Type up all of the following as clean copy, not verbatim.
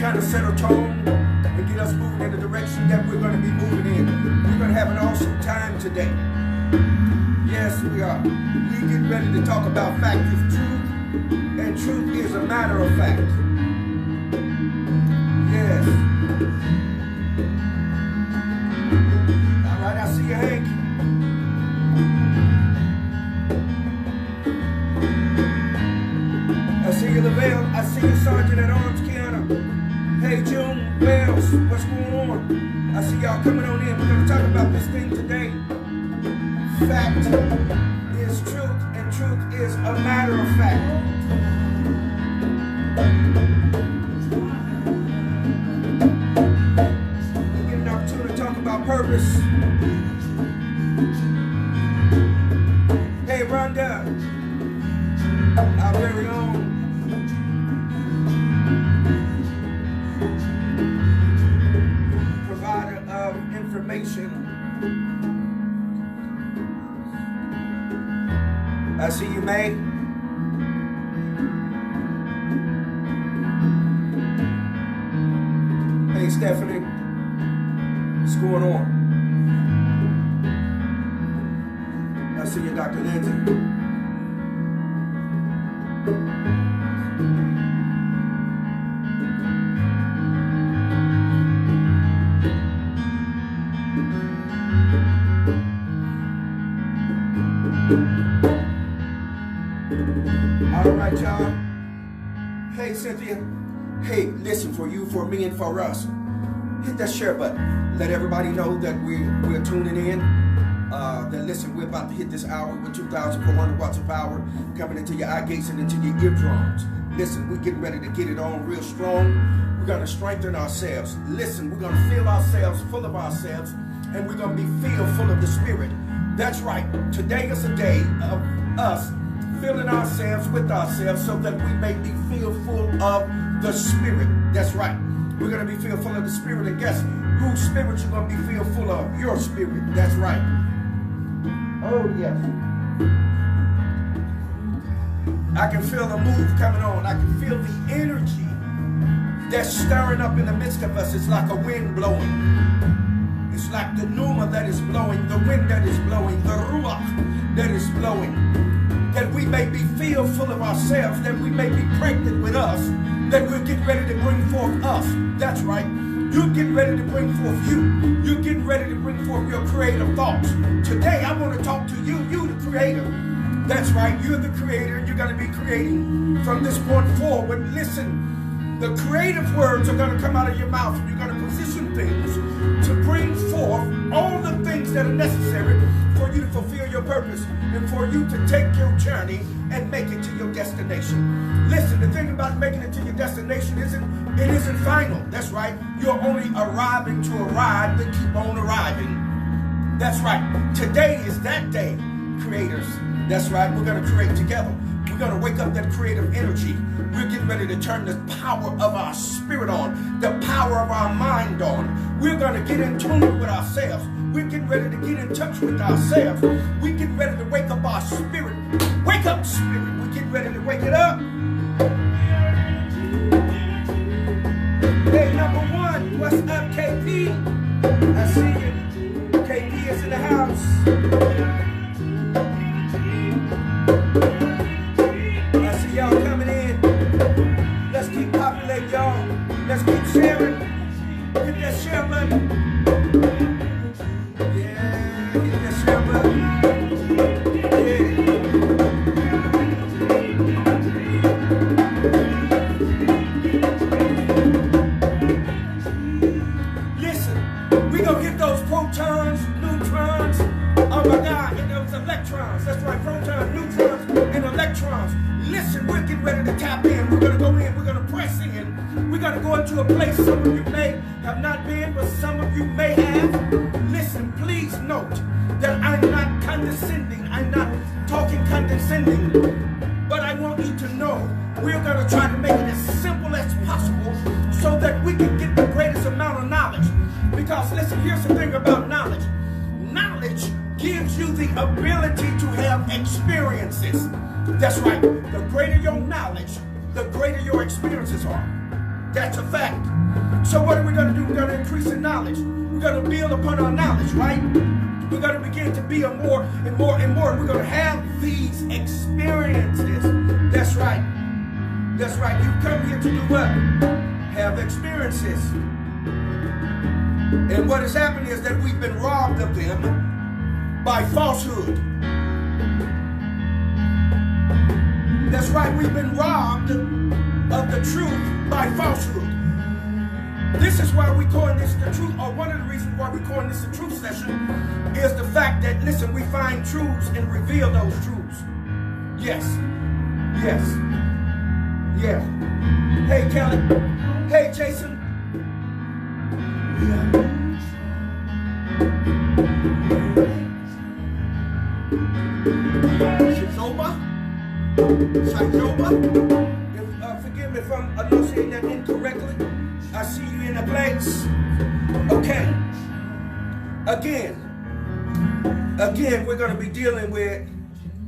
kind of set a tone and get us moving in the direction that we're going to be moving in. We're going to have an awesome time today. Yes, we are. We get ready to talk about fact is truth, and truth is a matter of fact. Yes. All right, I see you, Hank. I see you, Lavelle. I see you, Sergeant at Arms, Kiana. Hey, June, Wells, what's going on? I see y'all coming on in. We're going to talk about this thing today. Fact is truth, and truth is a matter of fact. We get an opportunity to talk about purpose. Hey, Rhonda, our very own. Provider of information. I see you, May. Hey, Stephanie. What's going on? I see you, Dr. Lindsay. All right, y'all. Hey, Cynthia. Hey, listen, for you, for me, and for us. Hit that share button. Let everybody know that we're tuning in. That listen, we're about to hit this hour with 2,400 watts of power coming into your eye gates and into your eardrums. Listen, we're getting ready to get it on real strong. We're going to strengthen ourselves. Listen, we're going to feel ourselves full of ourselves, and we're going to be filled full of the Spirit. That's right. Today is a day of us filling ourselves with ourselves so that we may be filled full of the Spirit. That's right. We're going to be filled full of the Spirit. And guess whose spirit you're going to be filled full of? Your spirit. That's right. Oh, yes. I can feel the move coming on. I can feel the energy that's stirring up in the midst of us. It's like a wind blowing. It's like the pneuma that is blowing, the wind that is blowing, the ruach that is blowing. That we may be filled full of ourselves, that we may be pregnant with us, that we're getting ready to bring forth us. That's right. You're getting ready to bring forth you. You're getting ready to bring forth your creative thoughts. Today, I want to talk to you, the creator. That's right. You're the creator, and you're going to be creating from this point forward. Listen, the creative words are going to come out of your mouth, and you're going to position things to bring forth all the things that are necessary for you to fulfill your purpose and for you to take your journey and make it to your destination. Listen, the thing about making it to your destination isn't final. That's right. You're only arriving to arrive, but keep on arriving. That's right. Today is that day, creators. That's right. We're going to create together. We're going to wake up that creative energy. We're getting ready to turn the power of our spirit on, the power of our mind on. We're going to get in tune with ourselves. We're getting ready to get in touch with ourselves. We're getting ready to wake up our spirit. Wake up, spirit. We're getting ready to wake it up. Hey, number one, what's up, KP? I see you. KP is in the house. I see y'all coming in. Let's keep populating, y'all. Let's keep sharing. Hit that share button. Yeah, hit that share button. Yeah. Listen, we gonna get those protons, neutrons, oh my God, and those electrons. That's right, protons, neutrons, and electrons. Listen, we're getting ready to tap in. We're going to go in. We're going to press in. We're going to go into a place some of you may have not been, but some of you may have. Listen, please note that I'm not condescending. I'm not talking condescending. But I want you to know we're going to try to make it as simple as possible so that we can get the greatest amount of knowledge. Because, listen, here's the thing about knowledge. Knowledge gives you the ability to have experiences. That's right. The greater your knowledge, the greater your experiences are. That's a fact. So what are we going to do? We're going to increase in knowledge. We're going to build upon our knowledge, right? We're going to begin to be a more and more and more. We're going to have these experiences. That's right. That's right. You come here to do what? Have experiences. And what has happened is that we've been robbed of them by falsehood. That's right. We've been robbed of the truth by falsehood. This is why we coin this the truth, or one of the reasons why we coin this the truth session is the fact that, listen, we find truths and reveal those truths. Yes. Yes. Yeah. Hey, Kelly. Hey, Jason. Shizoba. Forgive me if I'm enunciating that incorrectly. I see you in the place. Okay. Again, we're going to be dealing with,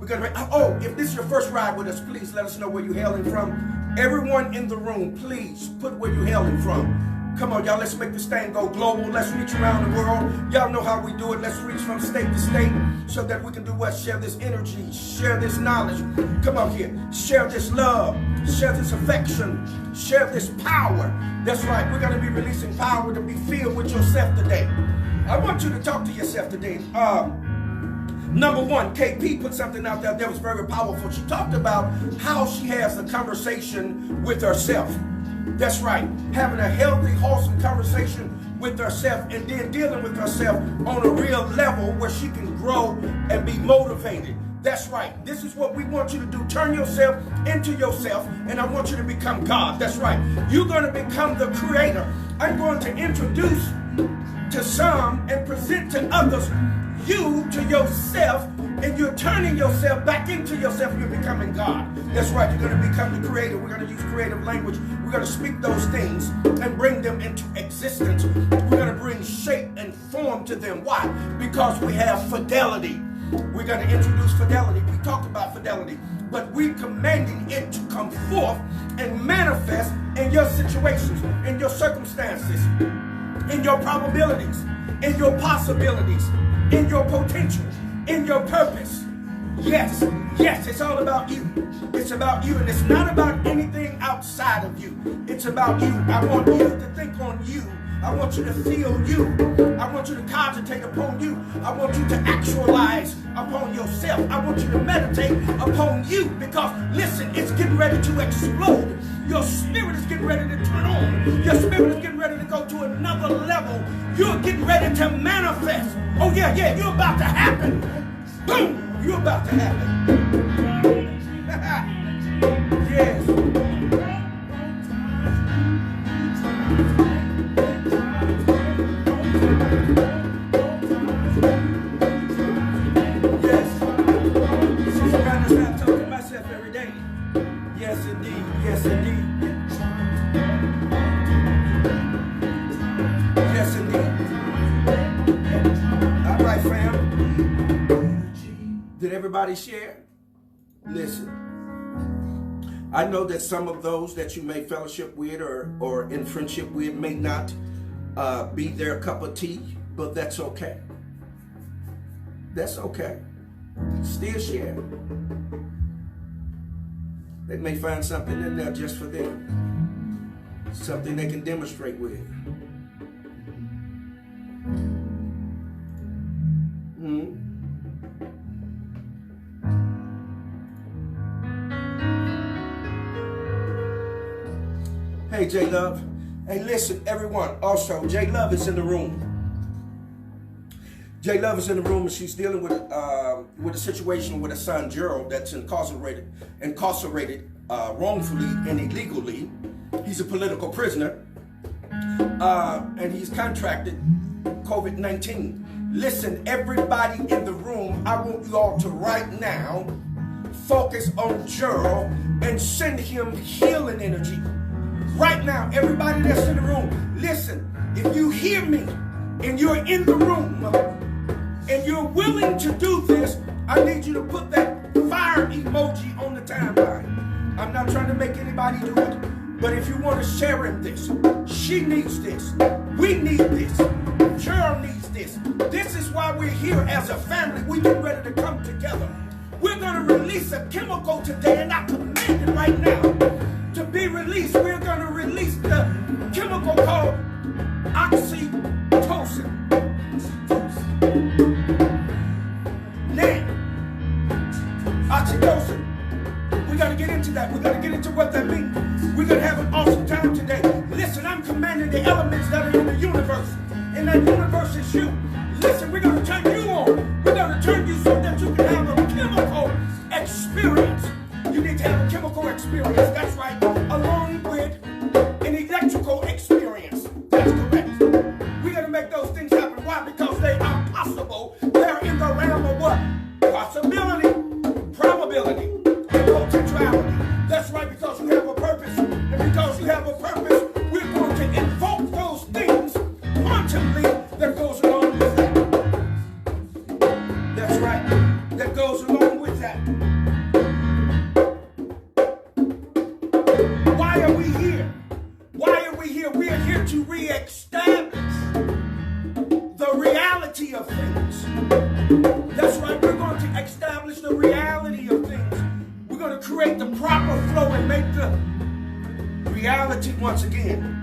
if this is your first ride with us, please let us know where you're hailing from. Everyone in the room, please put where you're hailing from. Come on, y'all, let's make this thing go global. Let's reach around the world. Y'all know how we do it. Let's reach from state to state so that we can do what? Share this energy, share this knowledge. Come on here. Share this love, share this affection, share this power. That's right. We're going to be releasing power to be filled with yourself today. I want you to talk to yourself today. Number one, KP put something out there that was very powerful. She talked about how she has a conversation with herself. That's right. Having a healthy, wholesome conversation with herself and then dealing with herself on a real level where she can grow and be motivated. That's right. This is what we want you to do. Turn yourself into yourself, and I want you to become God. That's right. You're going to become the creator. I'm going to introduce to some and present to others you to yourself, and you're turning yourself back into yourself. You're becoming God. That's right. You're going to become the creator. We're going to use creative language. We're going to speak those things and bring them into existence. We're going to bring shape and form to them. Why? Because we have fidelity. We're going to introduce fidelity. We talked about fidelity, but we're commanding it to come forth and manifest in your situations, in your circumstances, in your probabilities, in your possibilities, in your potential, in your purpose. Yes, yes, it's all about you. It's about you, and it's not about anything outside of you. It's about you. I want you to think on you. I want you to feel you. I want you to cogitate upon you. I want you to actualize upon yourself. I want you to meditate upon you, because, listen, it's getting ready to explode. Your spirit is getting ready to turn on. Your spirit is getting ready to go to another level. You're getting ready to manifest. Oh, yeah, you're about to happen. Boom! You're about to happen. Yes. Yes, indeed. Yes, indeed. Yes, indeed. All right, fam. Did everybody share? Listen. I know that some of those that you may fellowship with or in friendship with may not be their cup of tea, but that's okay. That's okay. Still share. They may find something in there just for them. Something they can demonstrate with. Hey, J Love. Hey, listen, everyone. Also, J Love is in the room. J Love is in the room, and she's dealing with a situation with her son Gerald that's incarcerated wrongfully and illegally. He's a political prisoner, and he's contracted COVID-19. Listen, everybody in the room, I want you all to right now focus on Gerald and send him healing energy. Right now, everybody that's in the room, listen, if you hear me and you're in the room and you're willing to do this, I need you to put that fire emoji on the timeline. I'm not trying to make anybody do it. But if you want to share in this, she needs this. We need this. Cheryl needs this. This is why we're here as a family. We get ready to come together. We're going to release a chemical today, and I command it right now to be released. We're going to release the chemical called oxytocin. Now, oxytocin. We're going to get into that. We're going to get into what that means. We're going to have an awesome time today. Listen, I'm commanding the elements that are in the universe. And that universe is you. Listen, we're going to turn you on. We're going to turn you so that you can have a chemical experience. You need to have a chemical experience. That's right. Along with an electrical experience. That's correct. We're going to make those things happen. Why? Because they are possible. They're in the realm of what? Possibility, probability, and potentiality. That's right, because you have a purpose. And because you have a purpose, we're going to invoke those things quantumly that goes along with that. That's right. That goes along with that. Why are we here? Why are we here? We are here to reestablish the reality of things. That's right. We're going to establish the reality of things. We're going to create the proper flow and make the reality once again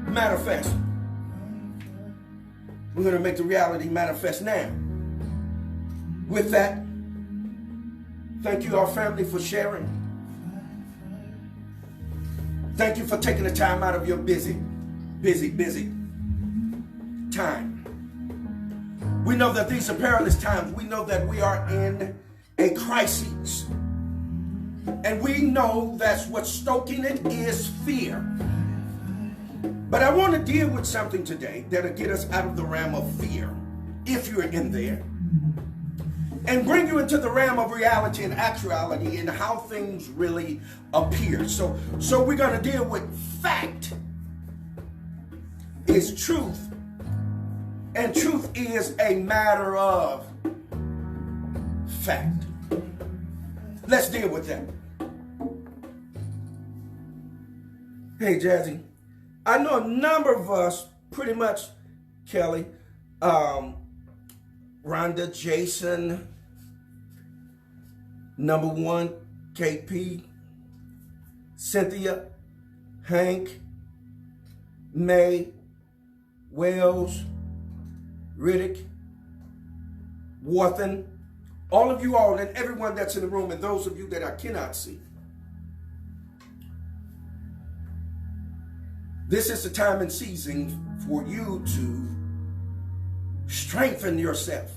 manifest. We're going to make the reality manifest now. With that, thank you, our family, for sharing. Thank you for taking the time out of your busy time. We know that these are perilous times. We know that we are in a crisis. And we know that's what's stoking it is fear. But I want to deal with something today that'll get us out of the realm of fear, if you're in there, and bring you into the realm of reality and actuality and how things really appear. So we're going to deal with fact is truth, and truth is a matter of fact. Let's deal with that. Hey, Jazzy. I know a number of us, pretty much, Kelly, Rhonda, Jason, number one, KP, Cynthia, Hank, May, Wells, Riddick, Wathan, all of you all, and everyone that's in the room, and those of you that I cannot see. This is the time and season for you to strengthen yourself.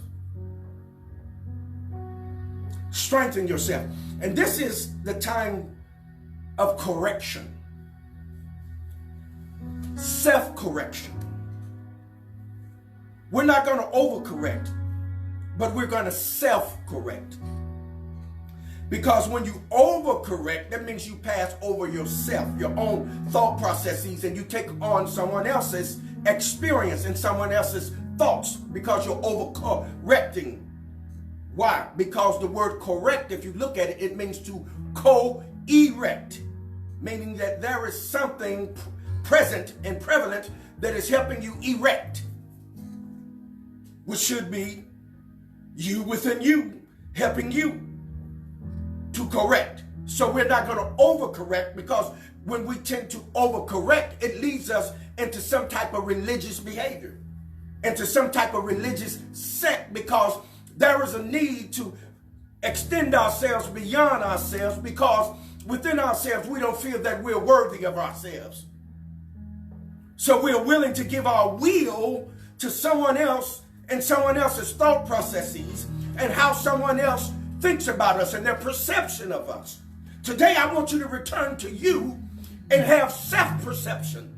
Strengthen yourself. And this is the time of correction. Self-correction. We're not going to overcorrect, but we're going to self-correct. Because when you overcorrect, that means you pass over yourself, your own thought processes, and you take on someone else's experience and someone else's thoughts because you're overcorrecting. Why? Because the word correct, if you look at it, it means to co-erect, meaning that there is something present and prevalent that is helping you erect, which should be you within you, helping you to correct. So we're not going to overcorrect, because when we tend to overcorrect, it leads us into some type of religious behavior, into some type of religious sect, because there is a need to extend ourselves beyond ourselves, because within ourselves we don't feel that we're worthy of ourselves. So we're willing to give our will to someone else and someone else's thought processes and how someone else thinks about us and their perception of us. Today I want you to return to you and have self-perception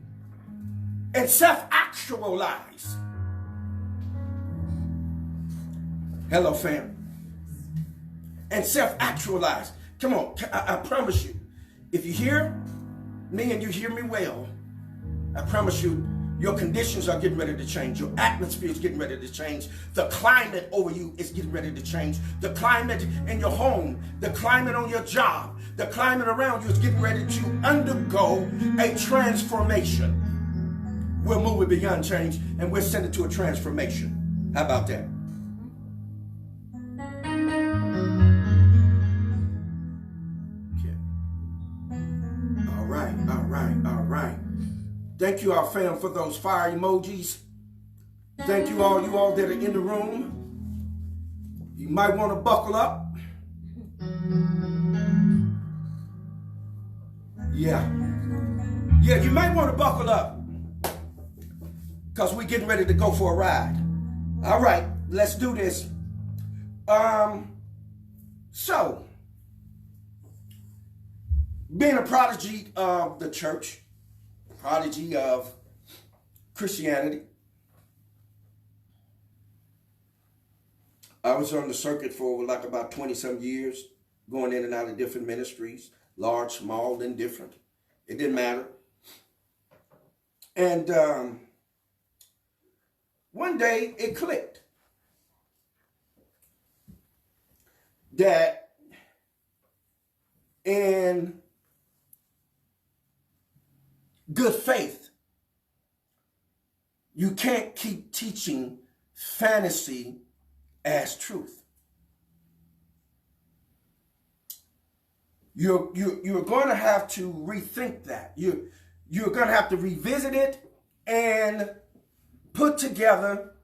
and self-actualize. Hello, fam. And self-actualize. Come on, I promise you, if you hear me and you hear me well, I promise you, your conditions are getting ready to change. Your atmosphere is getting ready to change. The climate over you is getting ready to change. The climate in your home, the climate on your job, The climate around you is getting ready to undergo a transformation. We're moving beyond change, and we're sending to a transformation. How about that? Okay. All right, all right, all right. Thank you, our fam, for those fire emojis. Thank you all that are in the room. You might want to buckle up. Yeah, you might want to buckle up because we're getting ready to go for a ride. All right, let's do this. So, being a prodigy of the church, prodigy of Christianity, I was on the circuit for like about 20-some years, going in and out of different ministries, large, small, indifferent. It didn't matter. And one day it clicked that in good faith, you can't keep teaching fantasy as truth. You're going to have to rethink that. You're going to have to revisit it and put together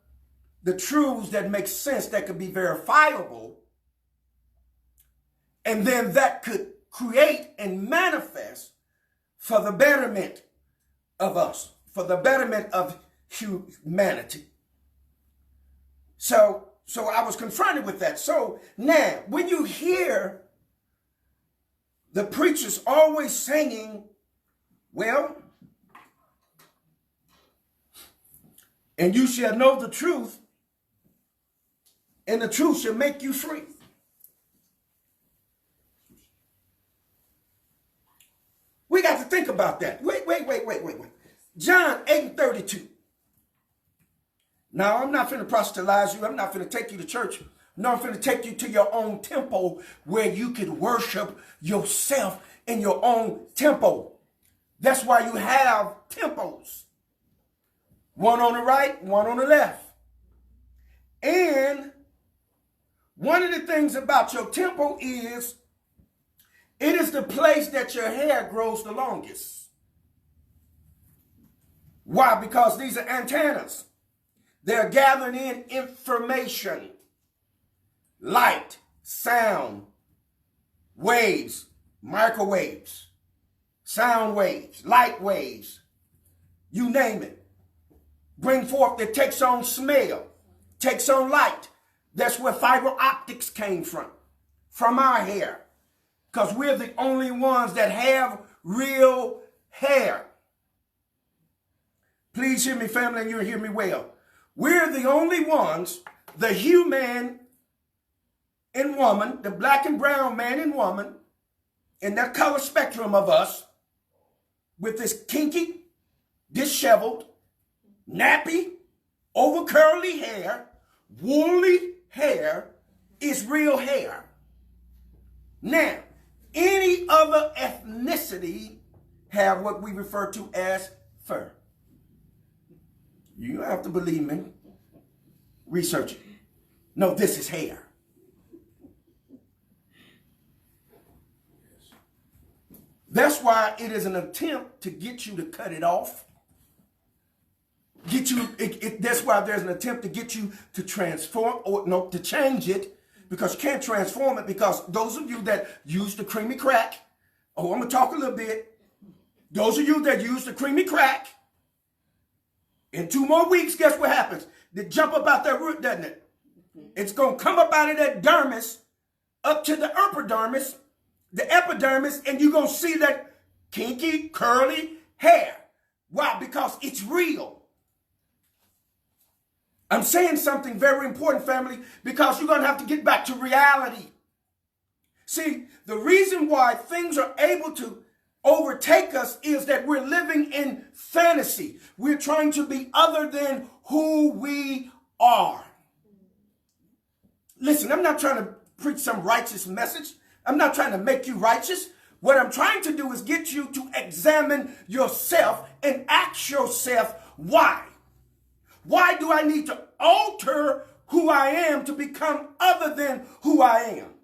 the truths that make sense, that could be verifiable, and then that could create and manifest for the betterment of us, for the betterment of humanity. So I was confronted with that. So now, when you hear the preachers always singing, well, and you shall know the truth, and the truth shall make you free. We got to think about that. Wait. John 8:32. Now, I'm not finna proselytize you. I'm not finna take you to church. No, I'm finna take you to your own temple where you can worship yourself in your own temple. That's why you have temples. One on the right, one on the left. And one of the things about your temple is it is the place that your hair grows the longest. Why? Because these are antennas. They're gathering in information. Light, sound, waves, microwaves, sound waves, light waves, you name it. Bring forth that takes on smell, takes on light. That's where fiber optics came from our hair. Because we're the only ones that have real hair. Please hear me, family, and you'll hear me well. We're the only ones, the Hue-Man and woman, the black and brown man and woman, in that color spectrum of us, with this kinky, disheveled, nappy, over curly hair, woolly hair, is real hair. Now, any other ethnicity have what we refer to as fur. You don't have to believe me. Research it. No, this is hair. That's why it is an attempt to get you to cut it off. That's why there's an attempt to get you to transform, or no, to change it, because you can't transform it, because those of you that use the creamy crack, I'm going to talk a little bit. Those of you that use the creamy crack, in 2 more weeks, guess what happens? They jump up out that root, doesn't it? It's going to come up out of that dermis, up to the epidermis, and you're going to see that kinky, curly hair. Why? Because it's real. I'm saying something very important, family, because you're going to have to get back to reality. See, the reason why things are able to overtake us is that we're living in fantasy. We're trying to be other than who we are. Listen, I'm not trying to preach some righteous message. I'm not trying to make you righteous. What I'm trying to do is get you to examine yourself and ask yourself, why? Why do I need to alter who I am to become other than who I am?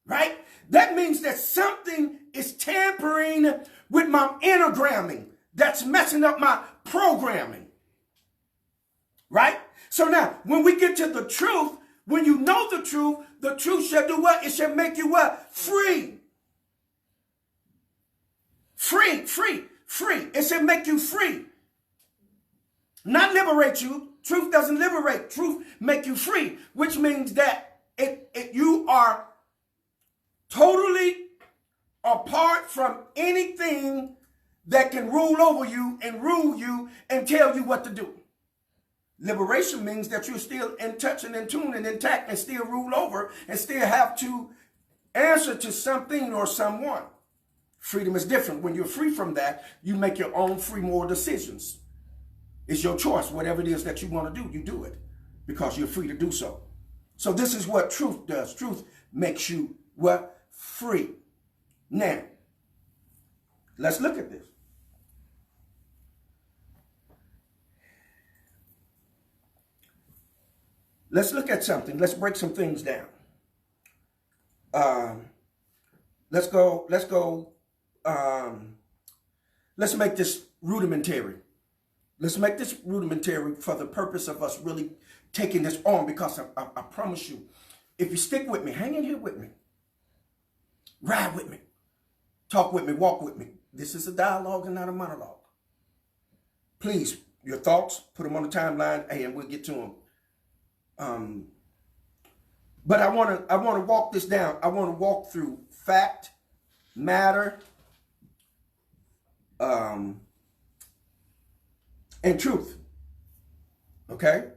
Right? That means that something is tampering with my enneagramming. That's messing up my programming. Right? So now, when we get to the truth, when you know the truth shall do what? It shall make you what? Free. Free, free, free. It shall make you free. Not liberate you. Truth doesn't liberate. Truth make you free, which means that you are totally apart from anything that can rule over you and rule you and tell you what to do. Liberation means that you're still in touch and in tune and intact and still rule over and still have to answer to something or someone. Freedom is different. When you're free from that, you make your own free moral decisions. It's your choice. Whatever it is that you want to do, you do it because you're free to do so. So this is what truth does. Truth makes you what? Free. Now, let's look at this. Let's look at something. Let's break some things down. Let's make this rudimentary. Let's make this rudimentary for the purpose of us really taking this on, because I promise you, if you stick with me, hang in here with me, ride with me, talk with me, walk with me. This is a dialogue and not a monologue. Please, your thoughts, put them on the timeline, and we'll get to them. But I want to walk this down. I want to walk through fact, matter, and truth. Okay?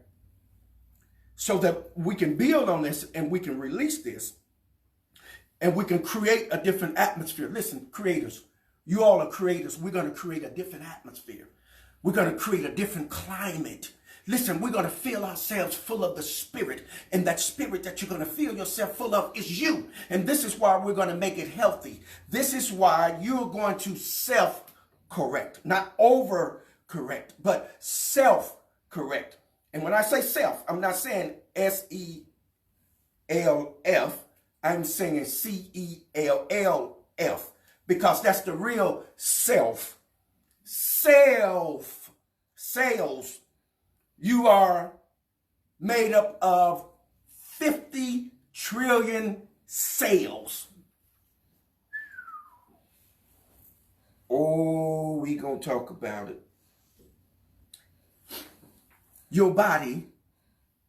So that we can build on this and we can release this and we can create a different atmosphere. Listen, creators, you all are creators. We're going to create a different atmosphere. We're going to create a different climate. Listen, we're going to feel ourselves full of the spirit. And that spirit that you're going to feel yourself full of is you. And this is why we're going to make it healthy. This is why you're going to self-correct. Not over-correct, but self-correct. And when I say self, I'm not saying S-E-L-F. I'm saying C-E-L-L-F. Because that's the real self. Sales. You are made up of 50 trillion cells. Oh, we gonna talk about it. Your body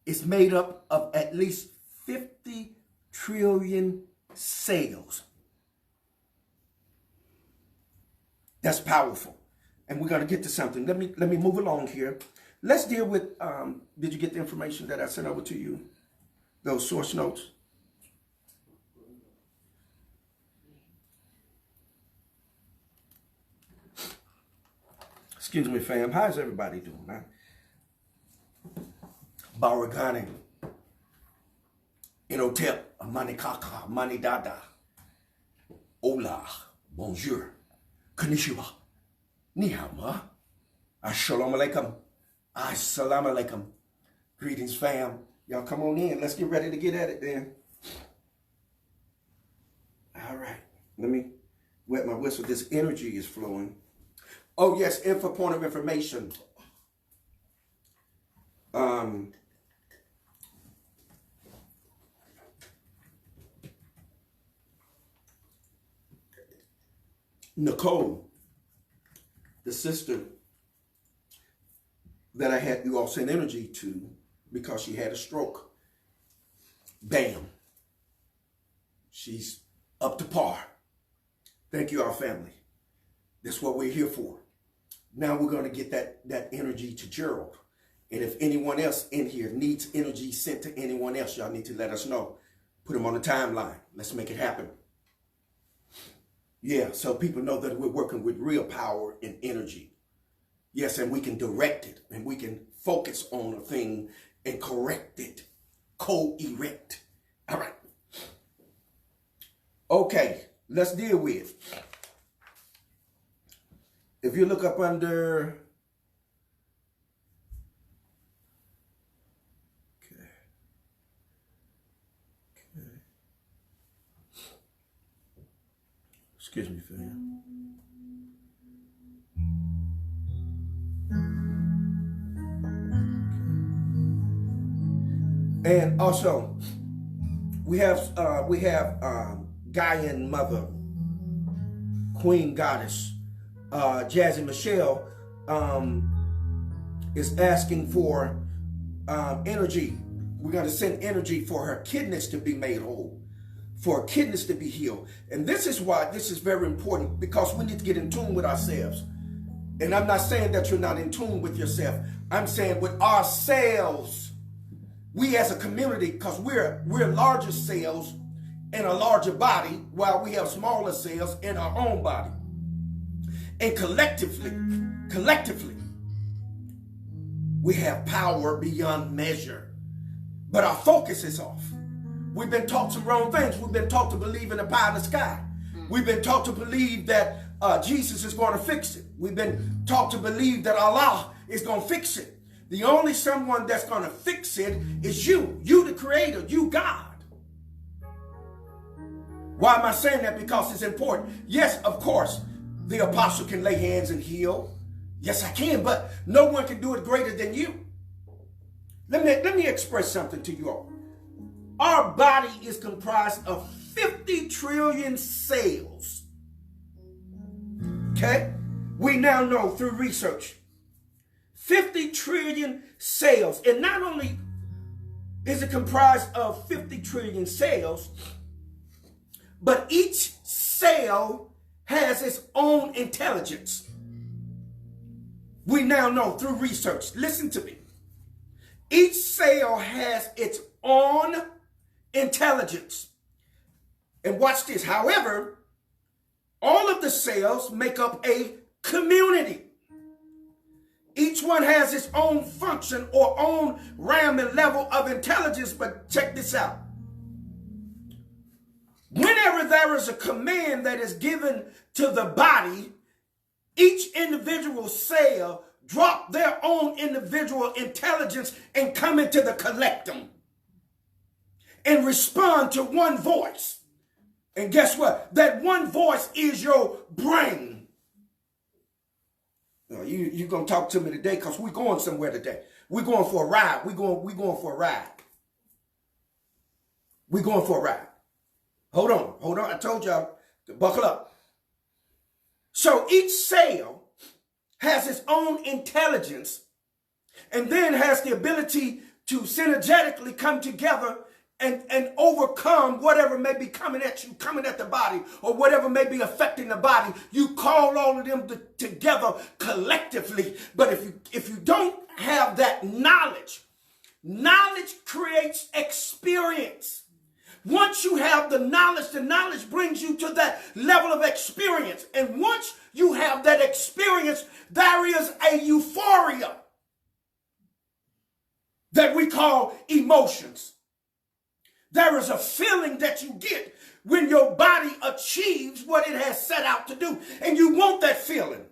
is made up of at least 50 trillion cells. That's powerful. And we're going to get to something. Let me move along here. Let's deal with, did you get the information that I sent over to you? Those source notes? Excuse me, fam. How's everybody doing, man? Baragani. Inotep. Manikaka. Manidada. Hola. Bonjour. Konnichiwa. Ni hao ma. Assalamu alaikum. Assalamu alaikum. Greetings, fam. Y'all come on in. Let's get ready to get at it then. All right. Let me wet my whistle. This energy is flowing. Oh, yes. For point of information. Nicole, the sister that I had you all send energy to because she had a stroke. Bam. She's up to par. Thank you, our family. That's what we're here for. Now we're going to get that energy to Gerald. And if anyone else in here needs energy sent to anyone else, y'all need to let us know. Put them on the timeline. Let's make it happen. Yeah, so people know that we're working with real power and energy. Yes, and we can direct it, and we can focus on a thing and correct it, co-erect. All right. Okay, let's deal with. If you look up under, excuse me, fam. And also, we have Gaian mother, Queen Goddess, Jazzy Michelle, is asking for energy. We're going to send energy for her kidneys to be made whole, for her kidneys to be healed. And this is why this is very important, because we need to get in tune with ourselves. And I'm not saying that you're not in tune with yourself. I'm saying with ourselves. We as a community, because we're larger cells in a larger body, while we have smaller cells in our own body. And collectively, we have power beyond measure. But our focus is off. We've been taught some wrong things. We've been taught to believe in the pie in the sky. We've been taught to believe that Jesus is going to fix it. We've been taught to believe that Allah is going to fix it. The only someone that's going to fix it is you. You, the creator. You, God. Why am I saying that? Because it's important. Yes, of course, the apostle can lay hands and heal. Yes, I can, but no one can do it greater than you. Let me express something to you all. Our body is comprised of 50 trillion cells. Okay? We now know through research. 50 trillion cells. And not only is it comprised of 50 trillion cells, but each cell has its own intelligence. We now know through research. Listen to me. Each cell has its own intelligence. And watch this. However, all of the cells make up a community. Each one has its own function or own realm and level of intelligence. But check this out. Whenever there is a command that is given to the body, each individual cell drop their own individual intelligence and come into the collectum and respond to one voice. And guess what? That one voice is your brain. You're going to talk to me today because we're going somewhere today. We're going for a ride. We're going for a ride. We're going for a ride. Hold on. I told y'all to buckle up. So each cell has its own intelligence and then has the ability to synergetically come together and overcome whatever may be coming at you, coming at the body, or whatever may be affecting the body. You call all of them together collectively. But if you don't have that knowledge creates experience. Once you have the knowledge brings you to that level of experience. And once you have that experience, there is a euphoria that we call emotions. There is a feeling that you get when your body achieves what it has set out to do. And you want that feeling.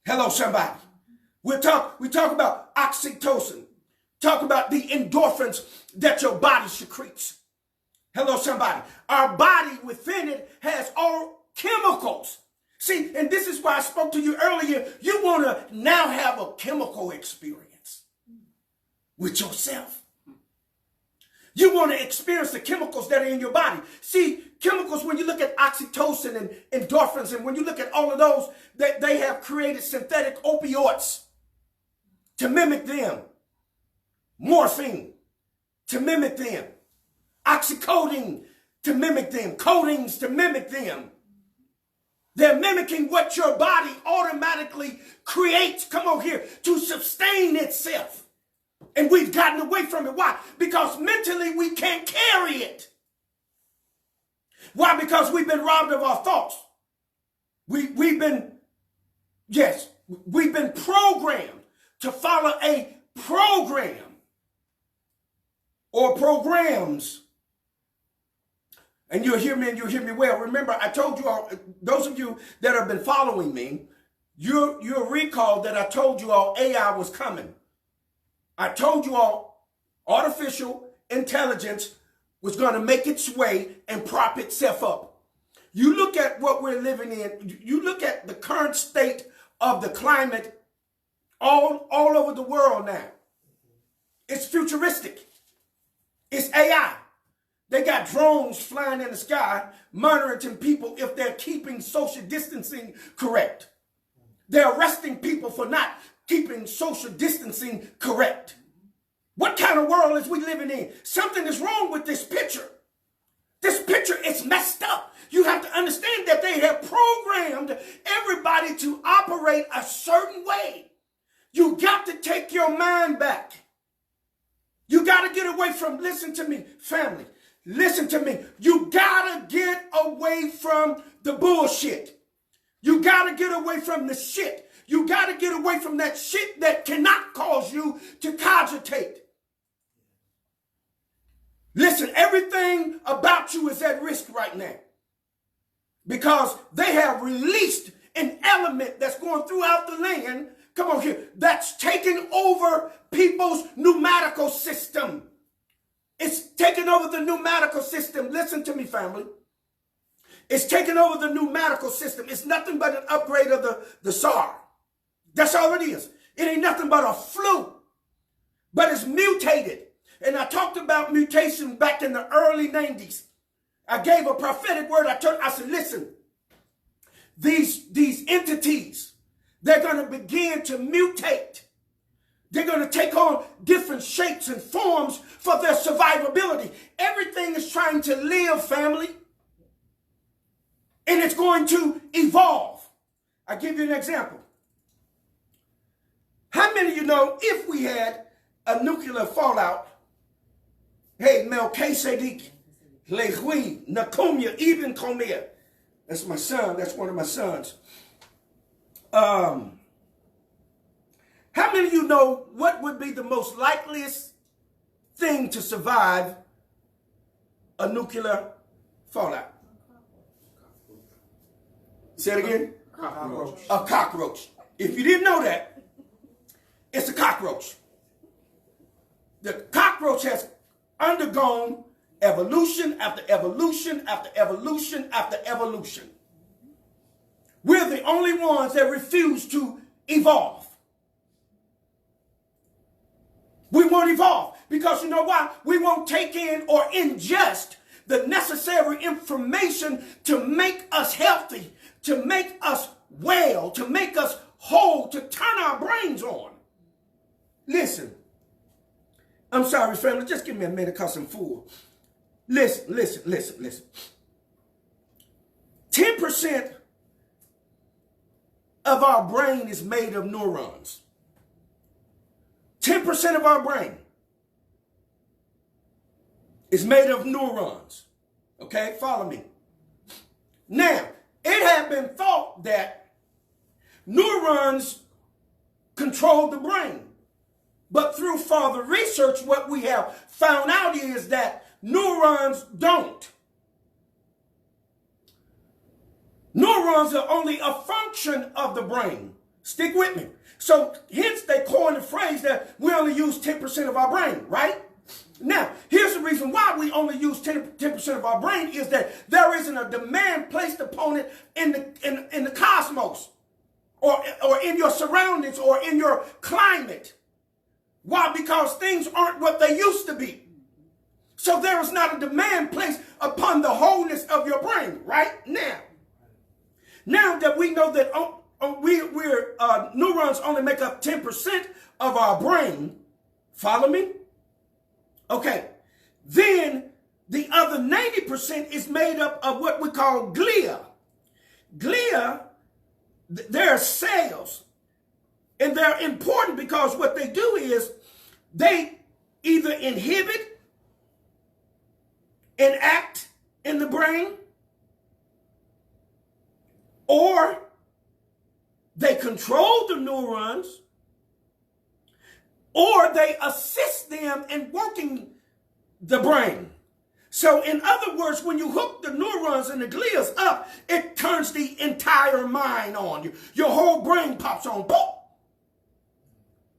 Hello, somebody. We talk about oxytocin. Talk about the endorphins that your body secretes. Hello, somebody. Our body within it has all chemicals. See, and this is why I spoke to you earlier. You want to now have a chemical experience with yourself. You want to experience the chemicals that are in your body. See, chemicals, when you look at oxytocin and endorphins, and when you look at all of those, they have created synthetic opioids to mimic them. Morphine to mimic them. Oxycodone to mimic them. Codeines to mimic them. They're mimicking what your body automatically creates, come on here, to sustain itself. And we've gotten away from it. Why? Because mentally we can't carry it. Why? Because we've been robbed of our thoughts. We've been programmed to follow a program or programs And you'll hear me and you'll hear me well. Remember, I told you all, those of you that have been following me, you'll recall that I told you all AI was coming. I told you all artificial intelligence was going to make its way and prop itself up. You look at what we're living in. You look at the current state of the climate all over the world now. It's futuristic. It's AI. They got drones flying in the sky, monitoring people if they're keeping social distancing correct. They're arresting people for not keeping social distancing correct. What kind of world is we living in? Something is wrong with this picture. This picture is messed up. You have to understand that they have programmed everybody to operate a certain way. You got to take your mind back. You got to get away from, listen to me, family. Listen to me. You got to get away from the bullshit. You got to get away from the shit. You got to get away from that shit that cannot cause you to cogitate. Listen, everything about you is at risk right now because they have released an element that's going throughout the land. Come on here. That's taking over people's pneumatical system. It's taking over the pneumatical system. Listen to me, family. It's taking over the pneumatical system. It's nothing but an upgrade of the SAR. That's all it is. It ain't nothing but a flu. But it's mutated. And I talked about mutation back in the early 90s. I gave a prophetic word. I said, listen, these entities, they're going to begin to mutate. They're going to take on different shapes and forms for their survivability. Everything is trying to live, family. And it's going to evolve. I'll give you an example. How many of you know if we had a nuclear fallout, hey, Melchizedek, Lehui, Nakumia, Ibn Komir. That's my son. That's one of my sons. How many of you know what would be the most likeliest thing to survive a nuclear fallout? Say it again. Cockroach. A cockroach. If you didn't know that, it's a cockroach. The cockroach has undergone evolution after evolution after evolution after evolution. We're the only ones that refuse to evolve. We won't evolve because you know why? We won't take in or ingest the necessary information to make us healthy, to make us well, to make us whole, to turn our brains on. Listen, I'm sorry, family. Just give me a minute because I'm full. Listen. 10% of our brain is made of neurons. 10% of our brain is made of neurons. Okay, follow me. Now, it had been thought that neurons control the brain. But through further research, what we have found out is that neurons don't. Neurons are only a function of the brain. Stick with me. So hence they coined the phrase that we only use 10% of our brain, right? Now, here's the reason why we only use 10% of our brain is that there isn't a demand placed upon it in the cosmos or in your surroundings or in your climate. Why? Because things aren't what they used to be. So there is not a demand placed upon the wholeness of your brain right now. Now that we know that neurons only make up 10% of our brain, follow me? Okay, then the other 90% is made up of what we call glia. Glia, they're cells. And they're important because what they do is they either inhibit an act in the brain or they control the neurons or they assist them in working the brain. So in other words, when you hook the neurons and the glias up, it turns the entire mind on. Your whole brain pops on. Boom!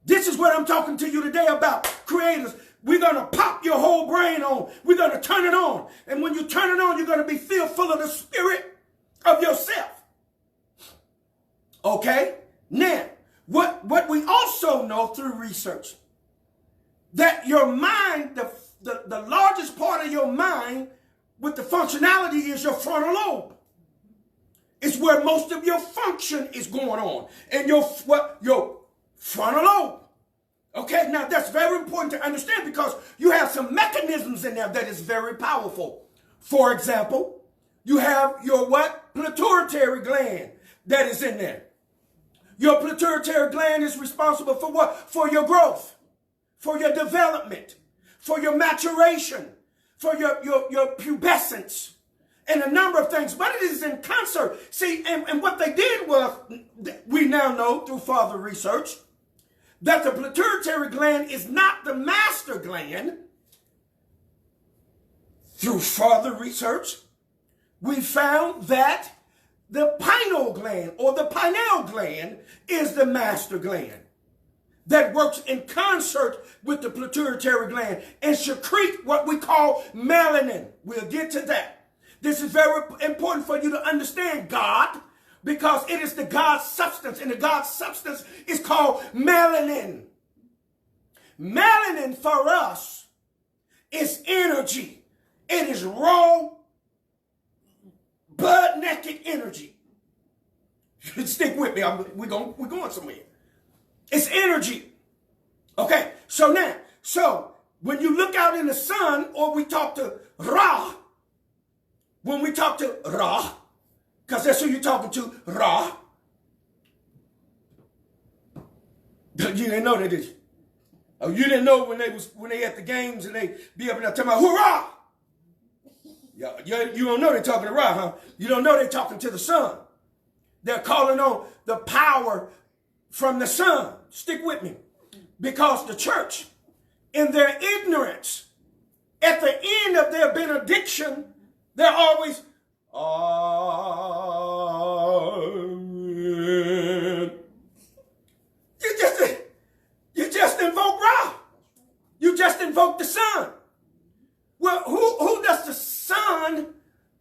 This is what I'm talking to you today about, creators. We're going to pop your whole brain on. We're going to turn it on. And when you turn it on, you're going to be filled full of the spirit of yourself. Okay? Now, what we also know through research, that your mind, the largest part of your mind with the functionality is your frontal lobe. It's where most of your function is going on. And your frontal lobe. Okay, now that's very important to understand because you have some mechanisms in there that is very powerful. For example, you have your what? Pituitary gland that is in there. Your pituitary gland is responsible for what? For your growth, for your development, for your maturation, for your pubescence, and a number of things. But it is in concert. See, and what they did was, we now know through further research, that the pituitary gland is not the master gland. Through further research, we found that the pineal gland or the pineal gland is the master gland that works in concert with the pituitary gland and secrete what we call melanin. We'll get to that. This is very important for you to understand God, because it is the God's substance, and the God's substance is called melanin. Melanin for us is energy. It is raw, blood-naked energy. Stick with me. We're going somewhere. It's energy. Okay, so now, when you look out in the sun, or we talk to Ra, when we talk to Ra, because that's who you're talking to, Ra. You didn't know that, did you? Oh, you didn't know when they at the games and they be up and down talking about hoorah. You don't know they're talking to Ra, huh? You don't know they're talking to the sun. They're calling on the power from the sun. Stick with me. Because the church, in their ignorance, at the end of their benediction, they're always, Amen. You just invoke Ra. You just invoke the sun. Well, who does the sun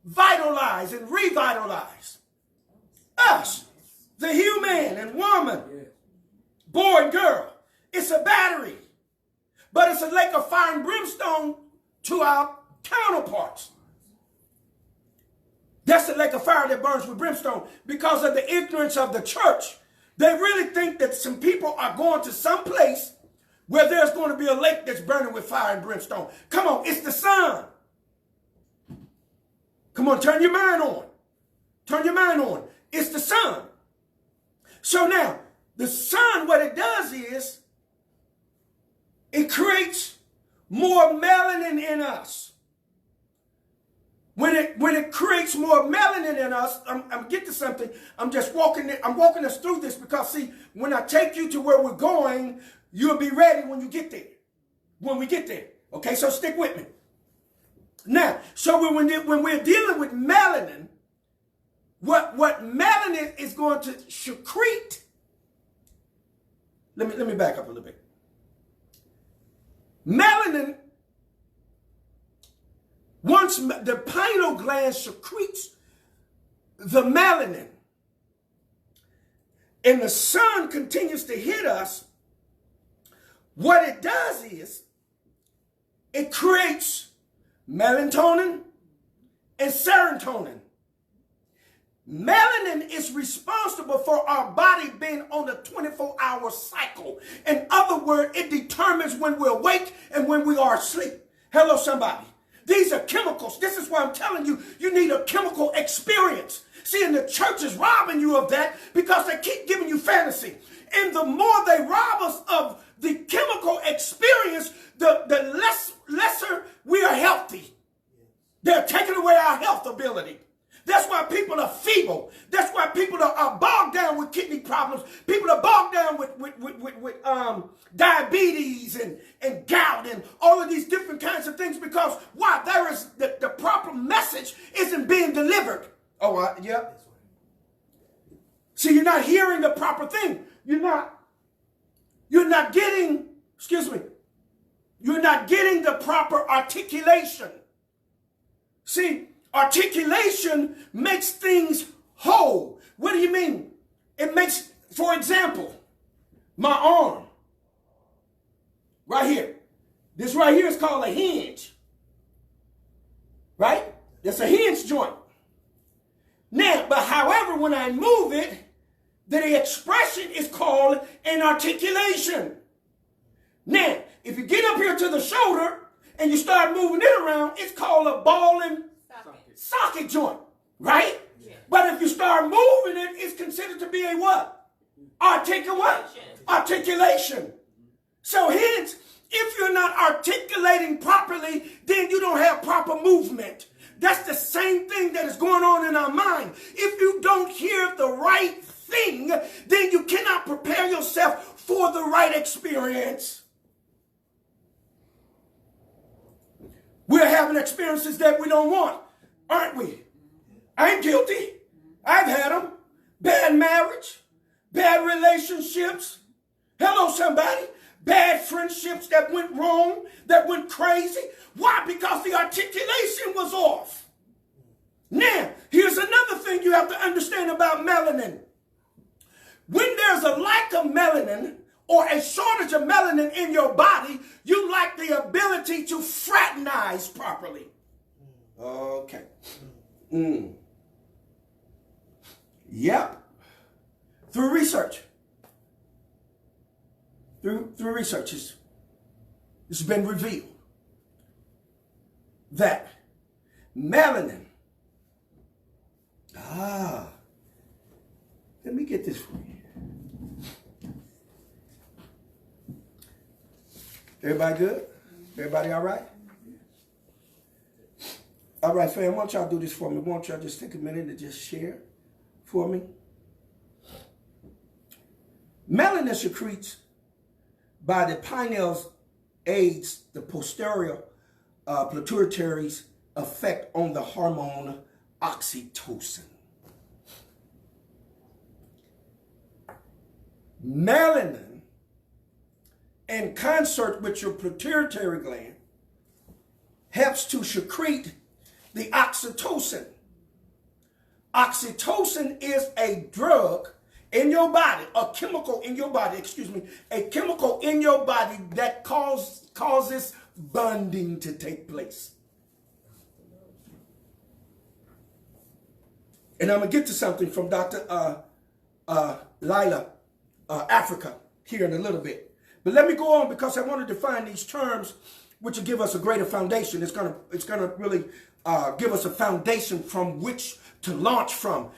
vitalize and revitalize? Us. The Hue-Man and woman. Boy and girl. It's a battery. But it's a lake of fire and brimstone to our counterparts. That's the lake of fire that burns with brimstone. Because of the ignorance of the church, they really think that some people are going to some place where there's going to be a lake that's burning with fire and brimstone. Come on, it's the sun. Come on, turn your mind on. Turn your mind on. It's the sun. So now, the sun, what it does is, it creates more melanin in us. When it creates more melanin in us, I'm getting to something. I'm walking us through this because, see, when I take you to where we're going, you'll be ready when you get there. When we get there. Okay, so stick with me. Now, so when we're dealing with melanin, what melanin is going to secrete, let me back up a little bit. Melanin, once the pineal gland secretes the melanin and the sun continues to hit us, what it does is it creates melatonin and serotonin. Melanin is responsible for our body being on a 24-hour cycle. In other words, it determines when we're awake and when we are asleep. Hello, somebody. These are chemicals. This is why I'm telling you, you need a chemical experience. See, and the church is robbing you of that because they keep giving you fantasy. And the more they rob us of the chemical experience, the lesser we are healthy. They're taking away our health ability. That's why people are feeble. That's why people are are bogged down with kidney problems. People are bogged down with diabetes and gout and all of these different kinds of things because why? There is the proper message isn't being delivered. Oh, yeah. See, you're not hearing the proper thing. You're not getting, you're not getting the proper articulation. See, articulation makes things whole. What do you mean? It makes, for example, my arm, right here. This right here is called a hinge. Right? That's a hinge joint. Now, but however, when I move it, the expression is called an articulation. Now, if you get up here to the shoulder and you start moving it around, it's called a ball and socket joint, right? Yeah. But if you start moving it, it's considered to be a what? Articulation. So hence, if you're not articulating properly, then you don't have proper movement. That's the same thing that is going on in our mind. If you don't hear the right thing, then you cannot prepare yourself for the right experience. We're having experiences that we don't want, aren't we? I'm guilty. I've had them. Bad marriage, bad relationships. Hello, somebody. Bad friendships that went wrong, that went crazy. Why? Because the articulation was off. Now, here's another thing you have to understand about melanin. When there's a lack of melanin or a shortage of melanin in your body, you lack the ability to fraternize properly. Okay. Yep. Through research. Through research, it's been revealed that melanin, let me get this for you. Everybody good? Everybody all right? All right, fam, why don't y'all do this for me? Why don't y'all just take a minute and just share for me? Melanin secretes by the pineal's aids the posterior pituitary's effect on the hormone oxytocin. Melanin, in concert with your pituitary gland, helps to secrete the oxytocin. Oxytocin is a drug in your body, a chemical in your body, a chemical in your body that causes bonding to take place. And I'm going to get to something from Dr. Lila, Africa, here in a little bit. But let me go on because I want to define these terms which will give us a greater foundation. It's gonna really give us a foundation from which to launch from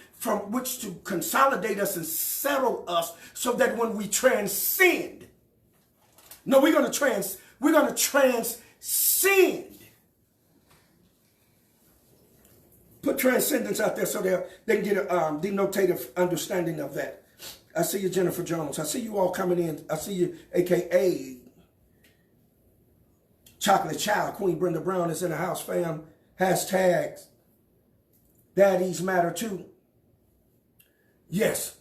which to consolidate us and settle us so that when we transcend, we're gonna transcend. Put transcendence out there so they can get a denotative understanding of that. I see you, Jennifer Jones. I see you all coming in. I see you, a.k.a. Chocolate Child. Queen Brenda Brown is in the house, fam. Hashtags. Daddies matter too. Yes.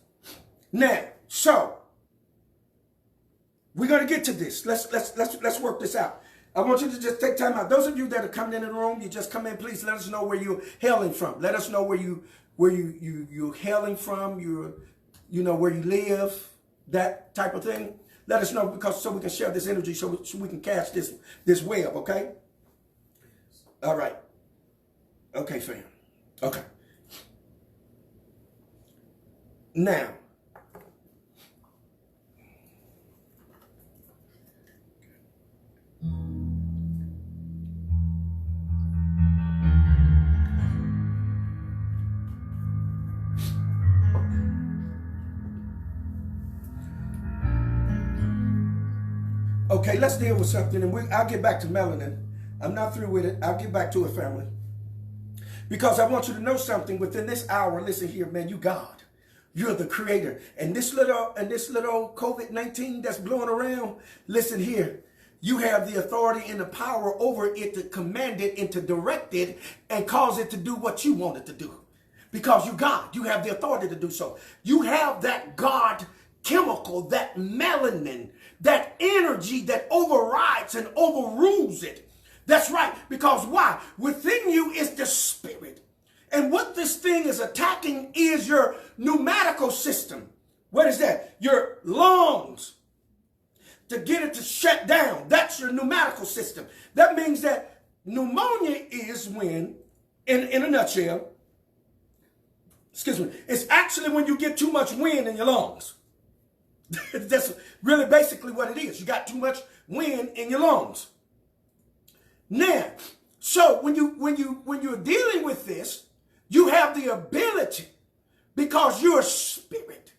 Now, so we're gonna get to this. Let's work this out. I want you to just take time out. Those of you that are coming in the room, you just come in. Please let us know where you're hailing from. Let us know where you're hailing from. You know where you live, that type of thing. Let us know so we can share this energy, so we can catch this web. Okay. All right. Okay, fam. Okay. Now, okay, let's deal with something, and I'll get back to melanin. I'm not through with it. I'll get back to it, family. Because I want you to know something within this hour. Listen here, man, you God. You're the creator. And this little COVID-19 that's blowing around, listen here. You have the authority and the power over it to command it and to direct it and cause it to do what you want it to do. Because you God, you have the authority to do so. You have that God chemical, that melanin, that energy that overrides and overrules it. That's right. Because why? Within you is the spirit. And what this thing is attacking is your pneumatical system. What is that? Your lungs. To get it to shut down. That's your pneumatical system. That means that pneumonia is when, in a nutshell, excuse me, it's actually when you get too much wind in your lungs. That's really basically what it is. You got too much wind in your lungs. Now, so when you're dealing with this, you have the ability, because you're a spirit.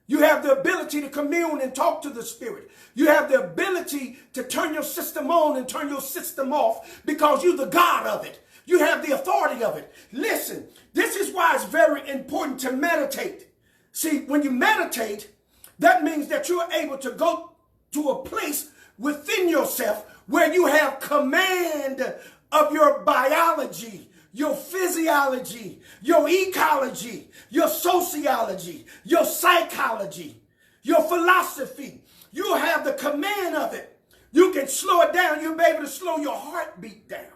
You have the ability to commune and talk to the spirit. You have the ability to turn your system on and turn your system off because you're the God of it. You have the authority of it. Listen, this is why it's very important to meditate. See, when you meditate, that means that you're able to go to a place within yourself where you have command of your biology, your physiology, your ecology, your sociology, your psychology, your philosophy. You have the command of it. You can slow it down. You'll be able to slow your heartbeat down.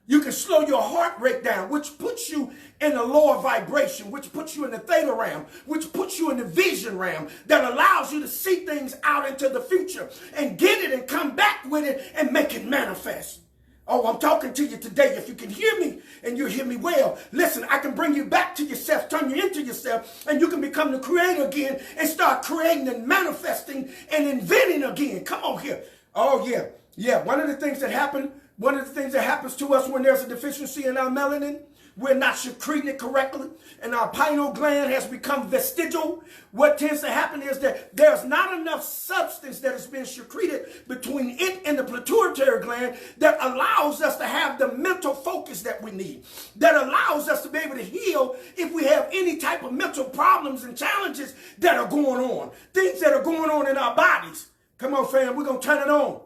You can slow your heart rate down, which puts you in a lower vibration, which puts you in the theta realm, which puts you in the vision realm that allows you to see things out into the future and get it and come back with it and make it manifest. Oh, I'm talking to you today. If you can hear me and you hear me well, listen, I can bring you back to yourself, turn you into yourself, and you can become the creator again and start creating and manifesting and inventing again. Come on here. Oh, yeah. Yeah, one of the things that happens to us when there's a deficiency in our melanin, we're not secreting it correctly, and our pineal gland has become vestigial. What tends to happen is that there's not enough substance that has been secreted between it and the pituitary gland that allows us to have the mental focus that we need, that allows us to be able to heal if we have any type of mental problems and challenges that are going on, things that are going on in our bodies. Come on, fam, we're going to turn it on.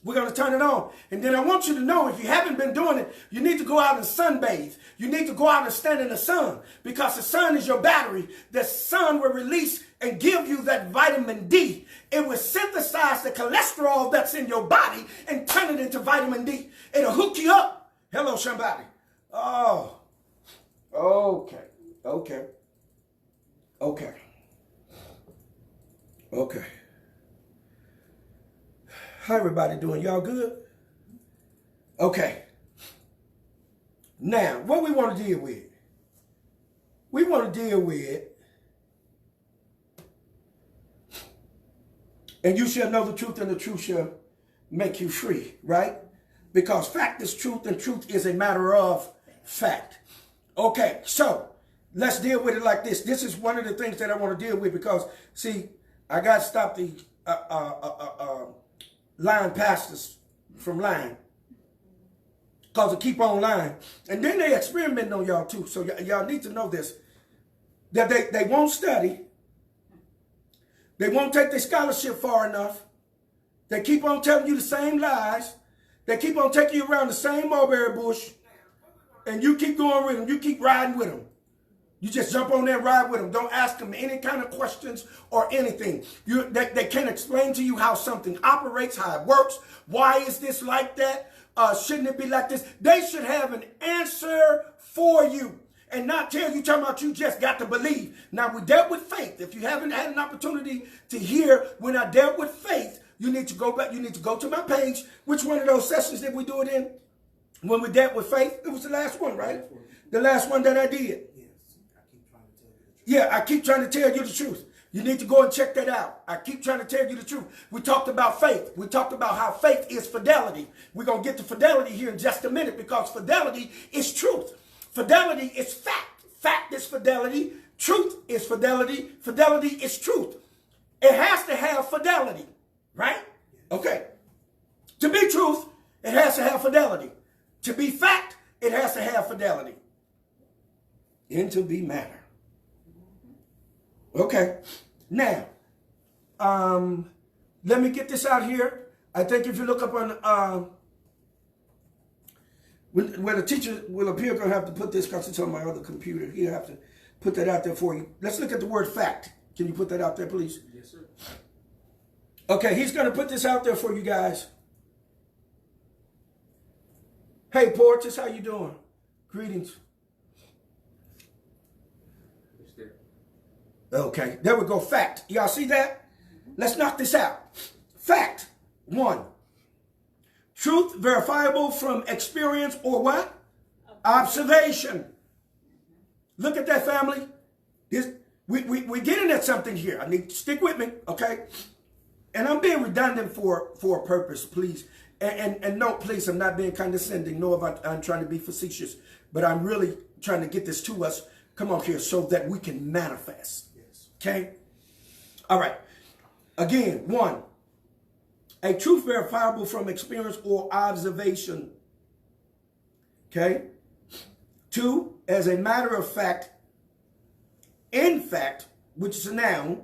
We're going to turn it on. And then I want you to know, if you haven't been doing it, you need to go out and sunbathe. You need to go out and stand in the sun, because the sun is your battery. The sun will release and give you that vitamin D. It will synthesize the cholesterol that's in your body and turn it into vitamin D. It'll hook you up. Hello, somebody. Oh, okay. How everybody doing? Y'all good? Okay. Now, what we want to deal with? We want to deal with, and you shall know the truth, and the truth shall make you free, right? Because fact is truth, and truth is a matter of fact. Okay, so let's deal with it like this. This is one of the things that I want to deal with, because, see, I got to stop the lying pastors from lying, because they keep on lying. And then they experiment on y'all too. So y'all need to know this, that they won't study. They won't take their scholarship far enough. They keep on telling you the same lies. They keep on taking you around the same mulberry bush, and you keep going with them. You keep riding with them. You just jump on there and ride with them. Don't ask them any kind of questions or anything. They can't explain to you how something operates, how it works. Why is this like that? Shouldn't it be like this? They should have an answer for you and not tell you, talking about you just got to believe. Now, we dealt with faith. If you haven't had an opportunity to hear when I dealt with faith, you need to go back. You need to go to my page. Which one of those sessions did we do it in? When we dealt with faith? It was the last one, right? The last one that I did. Yeah, I keep trying to tell you the truth. You need to go and check that out. I keep trying to tell you the truth. We talked about faith. We talked about how faith is fidelity. We're going to get to fidelity here in just a minute, because fidelity is truth. Fidelity is fact. Fact is fidelity. Truth is fidelity. Fidelity is truth. It has to have fidelity, right? Okay. To be truth, it has to have fidelity. To be fact, it has to have fidelity. And to be matter. Okay. Now, let me get this out here. I think if you look up on, when the teacher will appear, going to have to put this because it's on my other computer. He'll have to put that out there for you. Let's look at the word fact. Can you put that out there, please? Yes, sir. Okay, he's going to put this out there for you guys. Hey, Portis, how you doing? Greetings. Okay, there we go. Fact. Y'all see that? Let's knock this out. Fact. 1. Truth verifiable from experience or what? Observation. Look at that, family. We're getting at something here. I need to stick with me, okay? And I'm being redundant for a purpose, please. And no, please, I'm not being condescending, nor I'm trying to be facetious. But I'm really trying to get this to us, come on here, so that we can manifest. Yes. Okay? All right. Again, 1. A truth verifiable from experience or observation. Okay? 2, as a matter of fact, in fact, which is a noun,